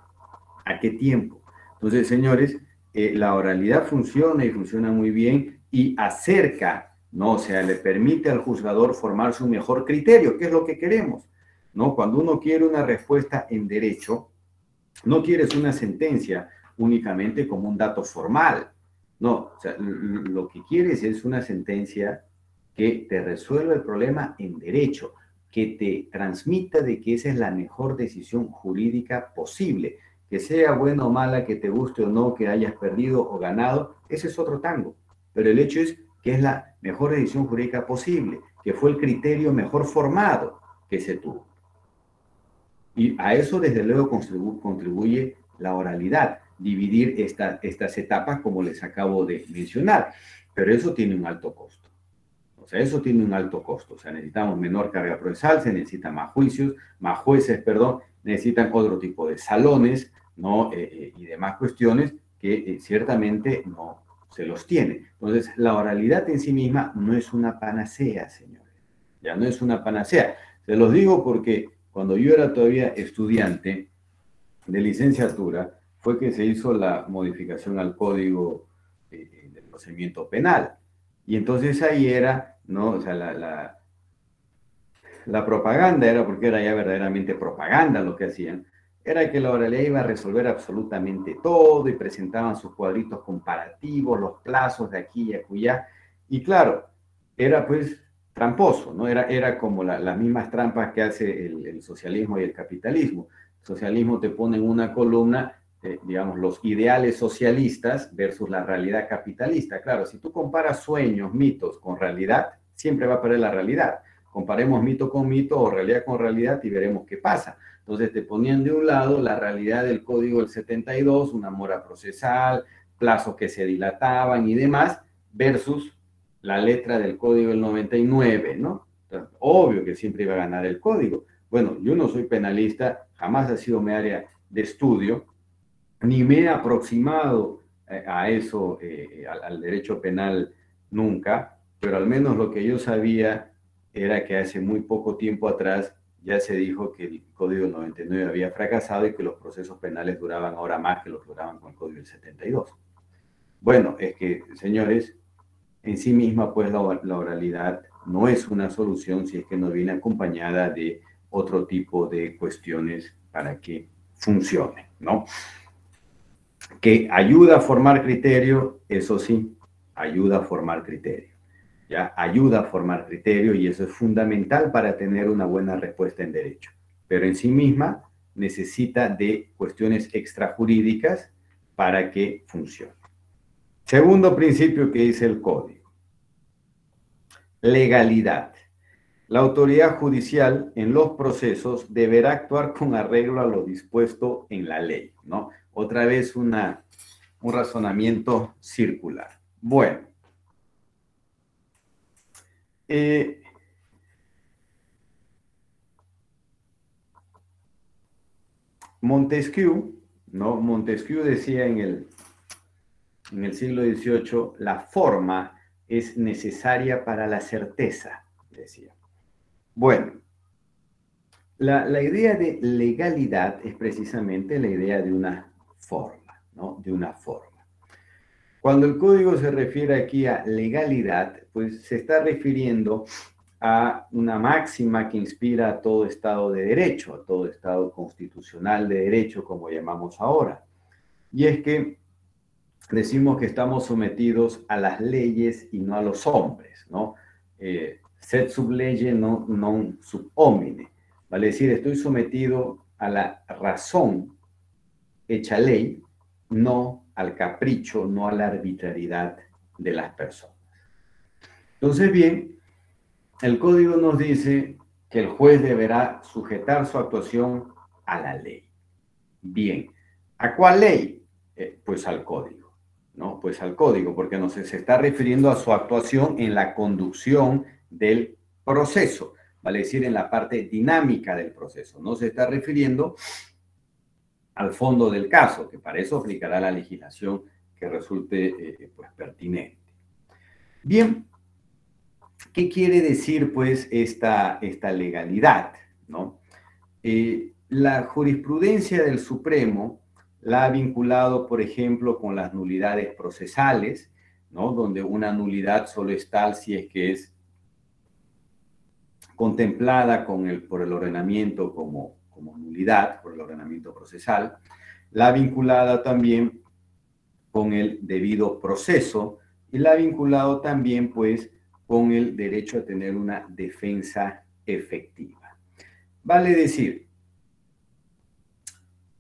¿A qué tiempo? Entonces, señores, la oralidad funciona y funciona muy bien y acerca, ¿no? O sea, le permite al juzgador formar su mejor criterio, que es lo que queremos, ¿no? Cuando uno quiere una respuesta en derecho, no quieres una sentencia únicamente como un dato formal, no, o sea, lo que quieres es una sentencia que te resuelva el problema en derecho, que te transmita de que esa es la mejor decisión jurídica posible. Que sea buena o mala, que te guste o no, que hayas perdido o ganado, ese es otro tango. Pero el hecho es que es la mejor decisión jurídica posible, que fue el criterio mejor formado que se tuvo. Y a eso, desde luego, contribuye la oralidad, dividir estas etapas como les acabo de mencionar. Pero eso tiene un alto costo. O sea, eso tiene un alto costo. O sea, necesitamos menor carga procesal, se necesitan más juicios, más jueces, perdón, necesitan otro tipo de salones, ¿no? Y demás cuestiones que ciertamente no se los tiene. Entonces, la oralidad en sí misma no es una panacea, señores. Ya no es una panacea. Se los digo porque cuando yo era todavía estudiante de licenciatura, fue que se hizo la modificación al Código del Procedimiento Penal. Y entonces ahí era, ¿no? O sea, la propaganda era, porque era ya verdaderamente propaganda lo que hacían, era que la oralidad iba a resolver absolutamente todo y presentaban sus cuadritos comparativos, los plazos de aquí y acullá. Y claro, era pues tramposo, ¿no? Era como las mismas trampas que hace el socialismo y el capitalismo. El socialismo te pone en una columna, digamos, los ideales socialistas versus la realidad capitalista. Claro, si tú comparas sueños, mitos con realidad, siempre va a perder la realidad. Comparemos mito con mito o realidad con realidad y veremos qué pasa. Entonces te ponían de un lado la realidad del Código del 72, una mora procesal, plazos que se dilataban y demás, versus la letra del Código del 99, ¿no? Entonces, obvio que siempre iba a ganar el Código. Bueno, yo no soy penalista, jamás ha sido mi área de estudio, ni me he aproximado a eso, al derecho penal nunca, pero al menos lo que yo sabía era que hace muy poco tiempo atrás ya se dijo que el Código 99 había fracasado y que los procesos penales duraban ahora más que los que duraban con el Código del 72. Bueno, es que, señores, en sí misma, pues la oralidad no es una solución si es que no viene acompañada de otro tipo de cuestiones para que funcione, ¿no? Que ayuda a formar criterio, eso sí, ayuda a formar criterio. ¿Ya? Ayuda a formar criterio y eso es fundamental para tener una buena respuesta en derecho. Pero en sí misma necesita de cuestiones extrajurídicas para que funcione. Segundo principio que dice el código. Legalidad. La autoridad judicial en los procesos deberá actuar con arreglo a lo dispuesto en la ley, ¿no? Otra vez un razonamiento circular. Bueno. Montesquieu, ¿no? Montesquieu decía en el siglo XVIII, la forma es necesaria para la certeza, decía. Bueno, la idea de legalidad es precisamente la idea de una forma, ¿no? De una forma. Cuando el código se refiere aquí a legalidad, pues se está refiriendo a una máxima que inspira a todo Estado de Derecho, a todo Estado constitucional de derecho, como llamamos ahora. Y es que decimos que estamos sometidos a las leyes y no a los hombres, ¿no? Sed sub lege non sub homine. Vale decir, estoy sometido a la razón hecha ley, no al capricho, no a la arbitrariedad de las personas. Entonces, bien, el código nos dice que el juez deberá sujetar su actuación a la ley. Bien, ¿a cuál ley? Pues al código, ¿no? Pues al código, porque no se está refiriendo a su actuación en la conducción del proceso, vale decir, en la parte dinámica del proceso. No se está refiriendo al fondo del caso, que para eso aplicará la legislación que resulte pues, pertinente. Bien, ¿qué quiere decir pues esta legalidad? ¿No? La jurisprudencia del Supremo la ha vinculado, por ejemplo, con las nulidades procesales, ¿no? Donde una nulidad solo es tal si es que es contemplada por el ordenamiento como nulidad, por el ordenamiento procesal. La ha vinculado también con el debido proceso y la ha vinculado también, pues, con el derecho a tener una defensa efectiva. Vale decir,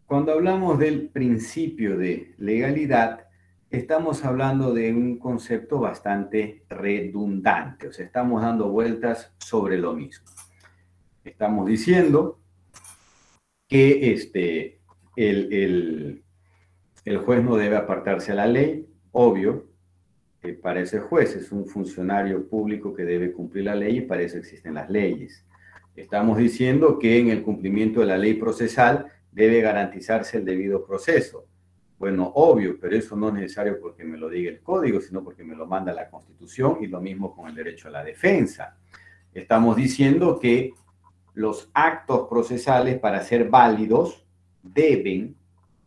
cuando hablamos del principio de legalidad, estamos hablando de un concepto bastante redundante, o sea, estamos dando vueltas sobre lo mismo. Estamos diciendo que el juez no debe apartarse a la ley, obvio. para ese juez, es un funcionario público que debe cumplir la ley y para eso existen las leyes. Estamos diciendo que en el cumplimiento de la ley procesal debe garantizarse el debido proceso. Bueno, obvio, pero eso no es necesario porque me lo diga el código, sino porque me lo manda la Constitución, y lo mismo con el derecho a la defensa. Estamos diciendo que los actos procesales, para ser válidos, deben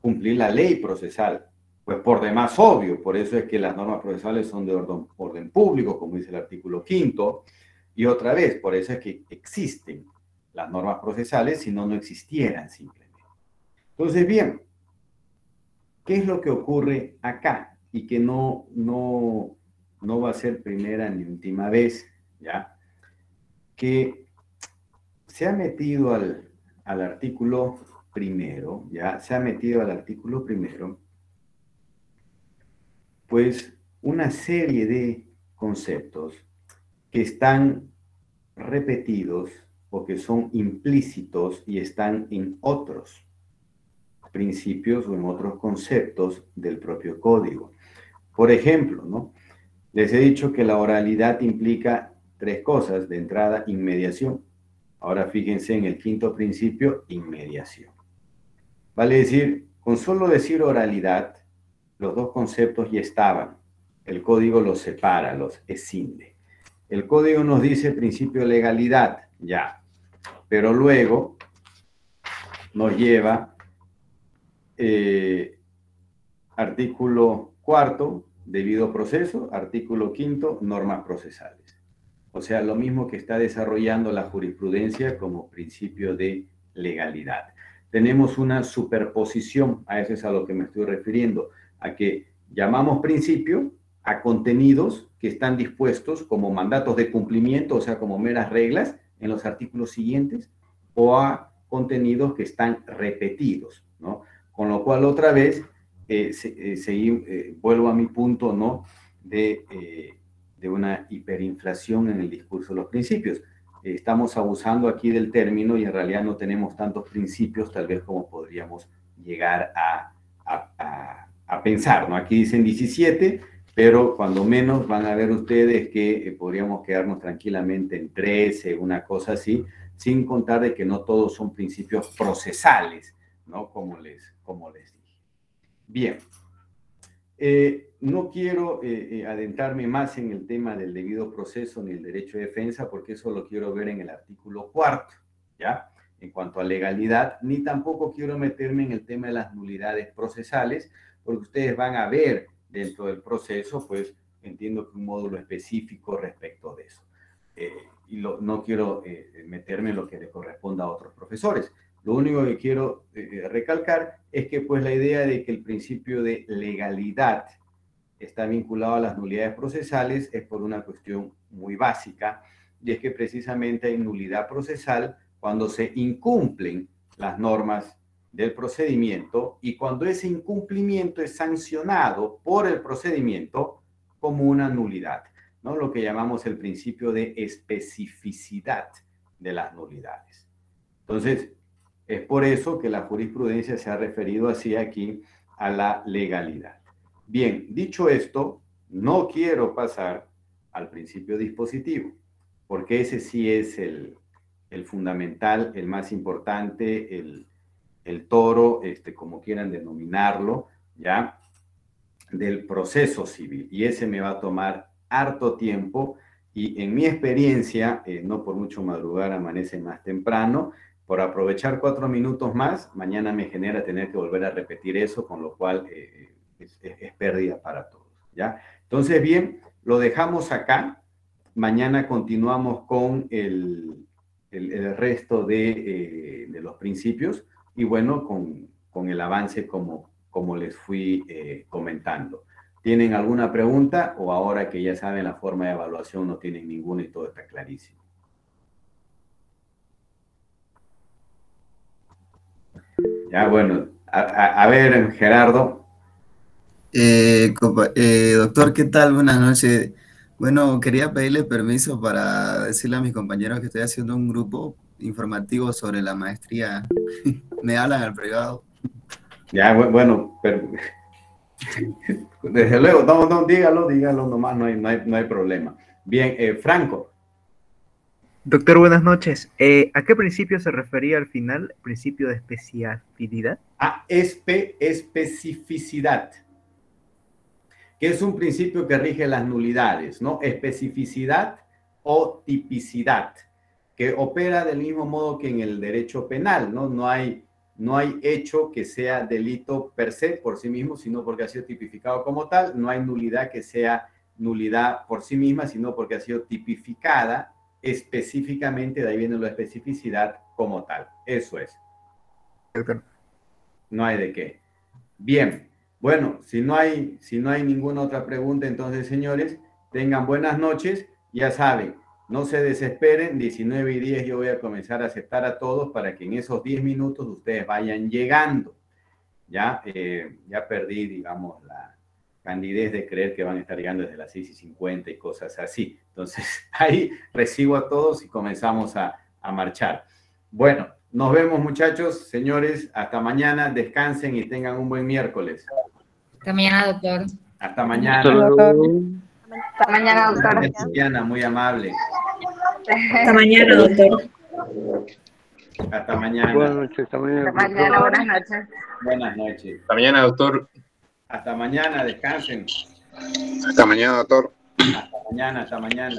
cumplir la ley procesal. Pues por demás obvio, por eso es que las normas procesales son de orden público, como dice el artículo 5º, y otra vez, por eso es que existen las normas procesales, si no, no existieran simplemente. Entonces, bien, ¿qué es lo que ocurre acá? Y que no va a ser primera ni última vez, ¿ya? Que se ha metido al artículo primero, ¿ya? Se ha metido al artículo primero, pues, una serie de conceptos que están repetidos o que son implícitos y están en otros principios o en otros conceptos del propio código. Por ejemplo, ¿no? Les he dicho que la oralidad implica 3 cosas. De entrada, inmediación. Ahora fíjense en el 5º principio, inmediación. Vale decir, con solo decir oralidad, los 2 conceptos ya estaban. El código los separa, los escinde. El código nos dice principio de legalidad, ya. Pero luego nos lleva artículo 4º, debido proceso, artículo 5º, normas procesales. O sea, lo mismo que está desarrollando la jurisprudencia como principio de legalidad. Tenemos una superposición, a eso es a lo que me estoy refiriendo, a que llamamos principio a contenidos que están dispuestos como mandatos de cumplimiento, o sea, como meras reglas en los artículos siguientes, o a contenidos que están repetidos, ¿no? Con lo cual, otra vez, vuelvo a mi punto, ¿no? De una hiperinflación en el discurso de los principios. Estamos abusando aquí del término y en realidad no tenemos tantos principios tal vez como podríamos llegar a pensar, ¿no? Aquí dicen 17, pero cuando menos van a ver ustedes que podríamos quedarnos tranquilamente en 13, una cosa así, sin contar de que no todos son principios procesales, ¿no? Como les dije. Bien. No quiero adentrarme más en el tema del debido proceso ni el derecho de defensa, porque eso lo quiero ver en el artículo 4º, ¿ya? En cuanto a legalidad, ni tampoco quiero meterme en el tema de las nulidades procesales, porque ustedes van a ver dentro del proceso, pues entiendo que un módulo específico respecto de eso. Y no quiero meterme en lo que le corresponda a otros profesores. Lo único que quiero recalcar es que pues la idea de que el principio de legalidad está vinculado a las nulidades procesales es por una cuestión muy básica, y es que precisamente hay nulidad procesal cuando se incumplen las normas del procedimiento y cuando ese incumplimiento es sancionado por el procedimiento como una nulidad, ¿no? Lo que llamamos el principio de especificidad de las nulidades. Entonces, es por eso que la jurisprudencia se ha referido así aquí a la legalidad. Bien, dicho esto, no quiero pasar al principio dispositivo, porque ese sí es el fundamental, el más importante, el toro, como quieran denominarlo, ¿ya? Del proceso civil. Y ese me va a tomar harto tiempo y en mi experiencia, no por mucho madrugar amanece más temprano, por aprovechar 4 minutos más, mañana me genera tener que volver a repetir eso, con lo cual es pérdida para todos, ¿ya? Entonces, bien, lo dejamos acá. Mañana continuamos con el resto de los principios y, bueno, con el avance como les fui comentando. ¿Tienen alguna pregunta o ahora que ya saben la forma de evaluación no tienen ninguna y todo está clarísimo? Ya, bueno, a ver, Gerardo. Doctor, ¿qué tal? Buenas noches. Bueno, quería pedirle permiso para decirle a mis compañeros que estoy haciendo un grupo informativo sobre la maestría. Me hablan al privado. Ya, bueno, Desde luego, no, dígalo nomás, no hay problema. Bien, Franco. Doctor, buenas noches. ¿A qué principio se refería al final? ¿Principio de especialidad? A especificidad, que es un principio que rige las nulidades, ¿no? Especificidad o tipicidad, que opera del mismo modo que en el derecho penal, ¿no? No hay hecho que sea delito per se por sí mismo, sino porque ha sido tipificado como tal. No hay nulidad que sea nulidad por sí misma, sino porque ha sido tipificada específicamente, de ahí viene la especificidad como tal. Eso es. No hay de qué. Bien, bueno, si no hay ninguna otra pregunta, entonces, señores, tengan buenas noches. Ya saben, no se desesperen, 19:10 yo voy a comenzar a aceptar a todos para que en esos 10 minutos ustedes vayan llegando. Ya perdí, digamos, la candidez de creer que van a estar llegando desde las 6:50 y cosas así. Entonces, ahí recibo a todos y comenzamos a marchar. Bueno, nos vemos, muchachos, señores, hasta mañana, descansen y tengan un buen miércoles. Hasta mañana, doctor. Hasta mañana. Hasta mañana, doctor. Gracias, Tatiana, muy amable. Hasta mañana, doctor. Hasta mañana. Buenas noches, hasta mañana. Hasta mañana, buenas noches. Buenas noches. Hasta mañana, doctor. Hasta mañana, descansen. Hasta mañana, doctor. Hasta mañana, hasta mañana.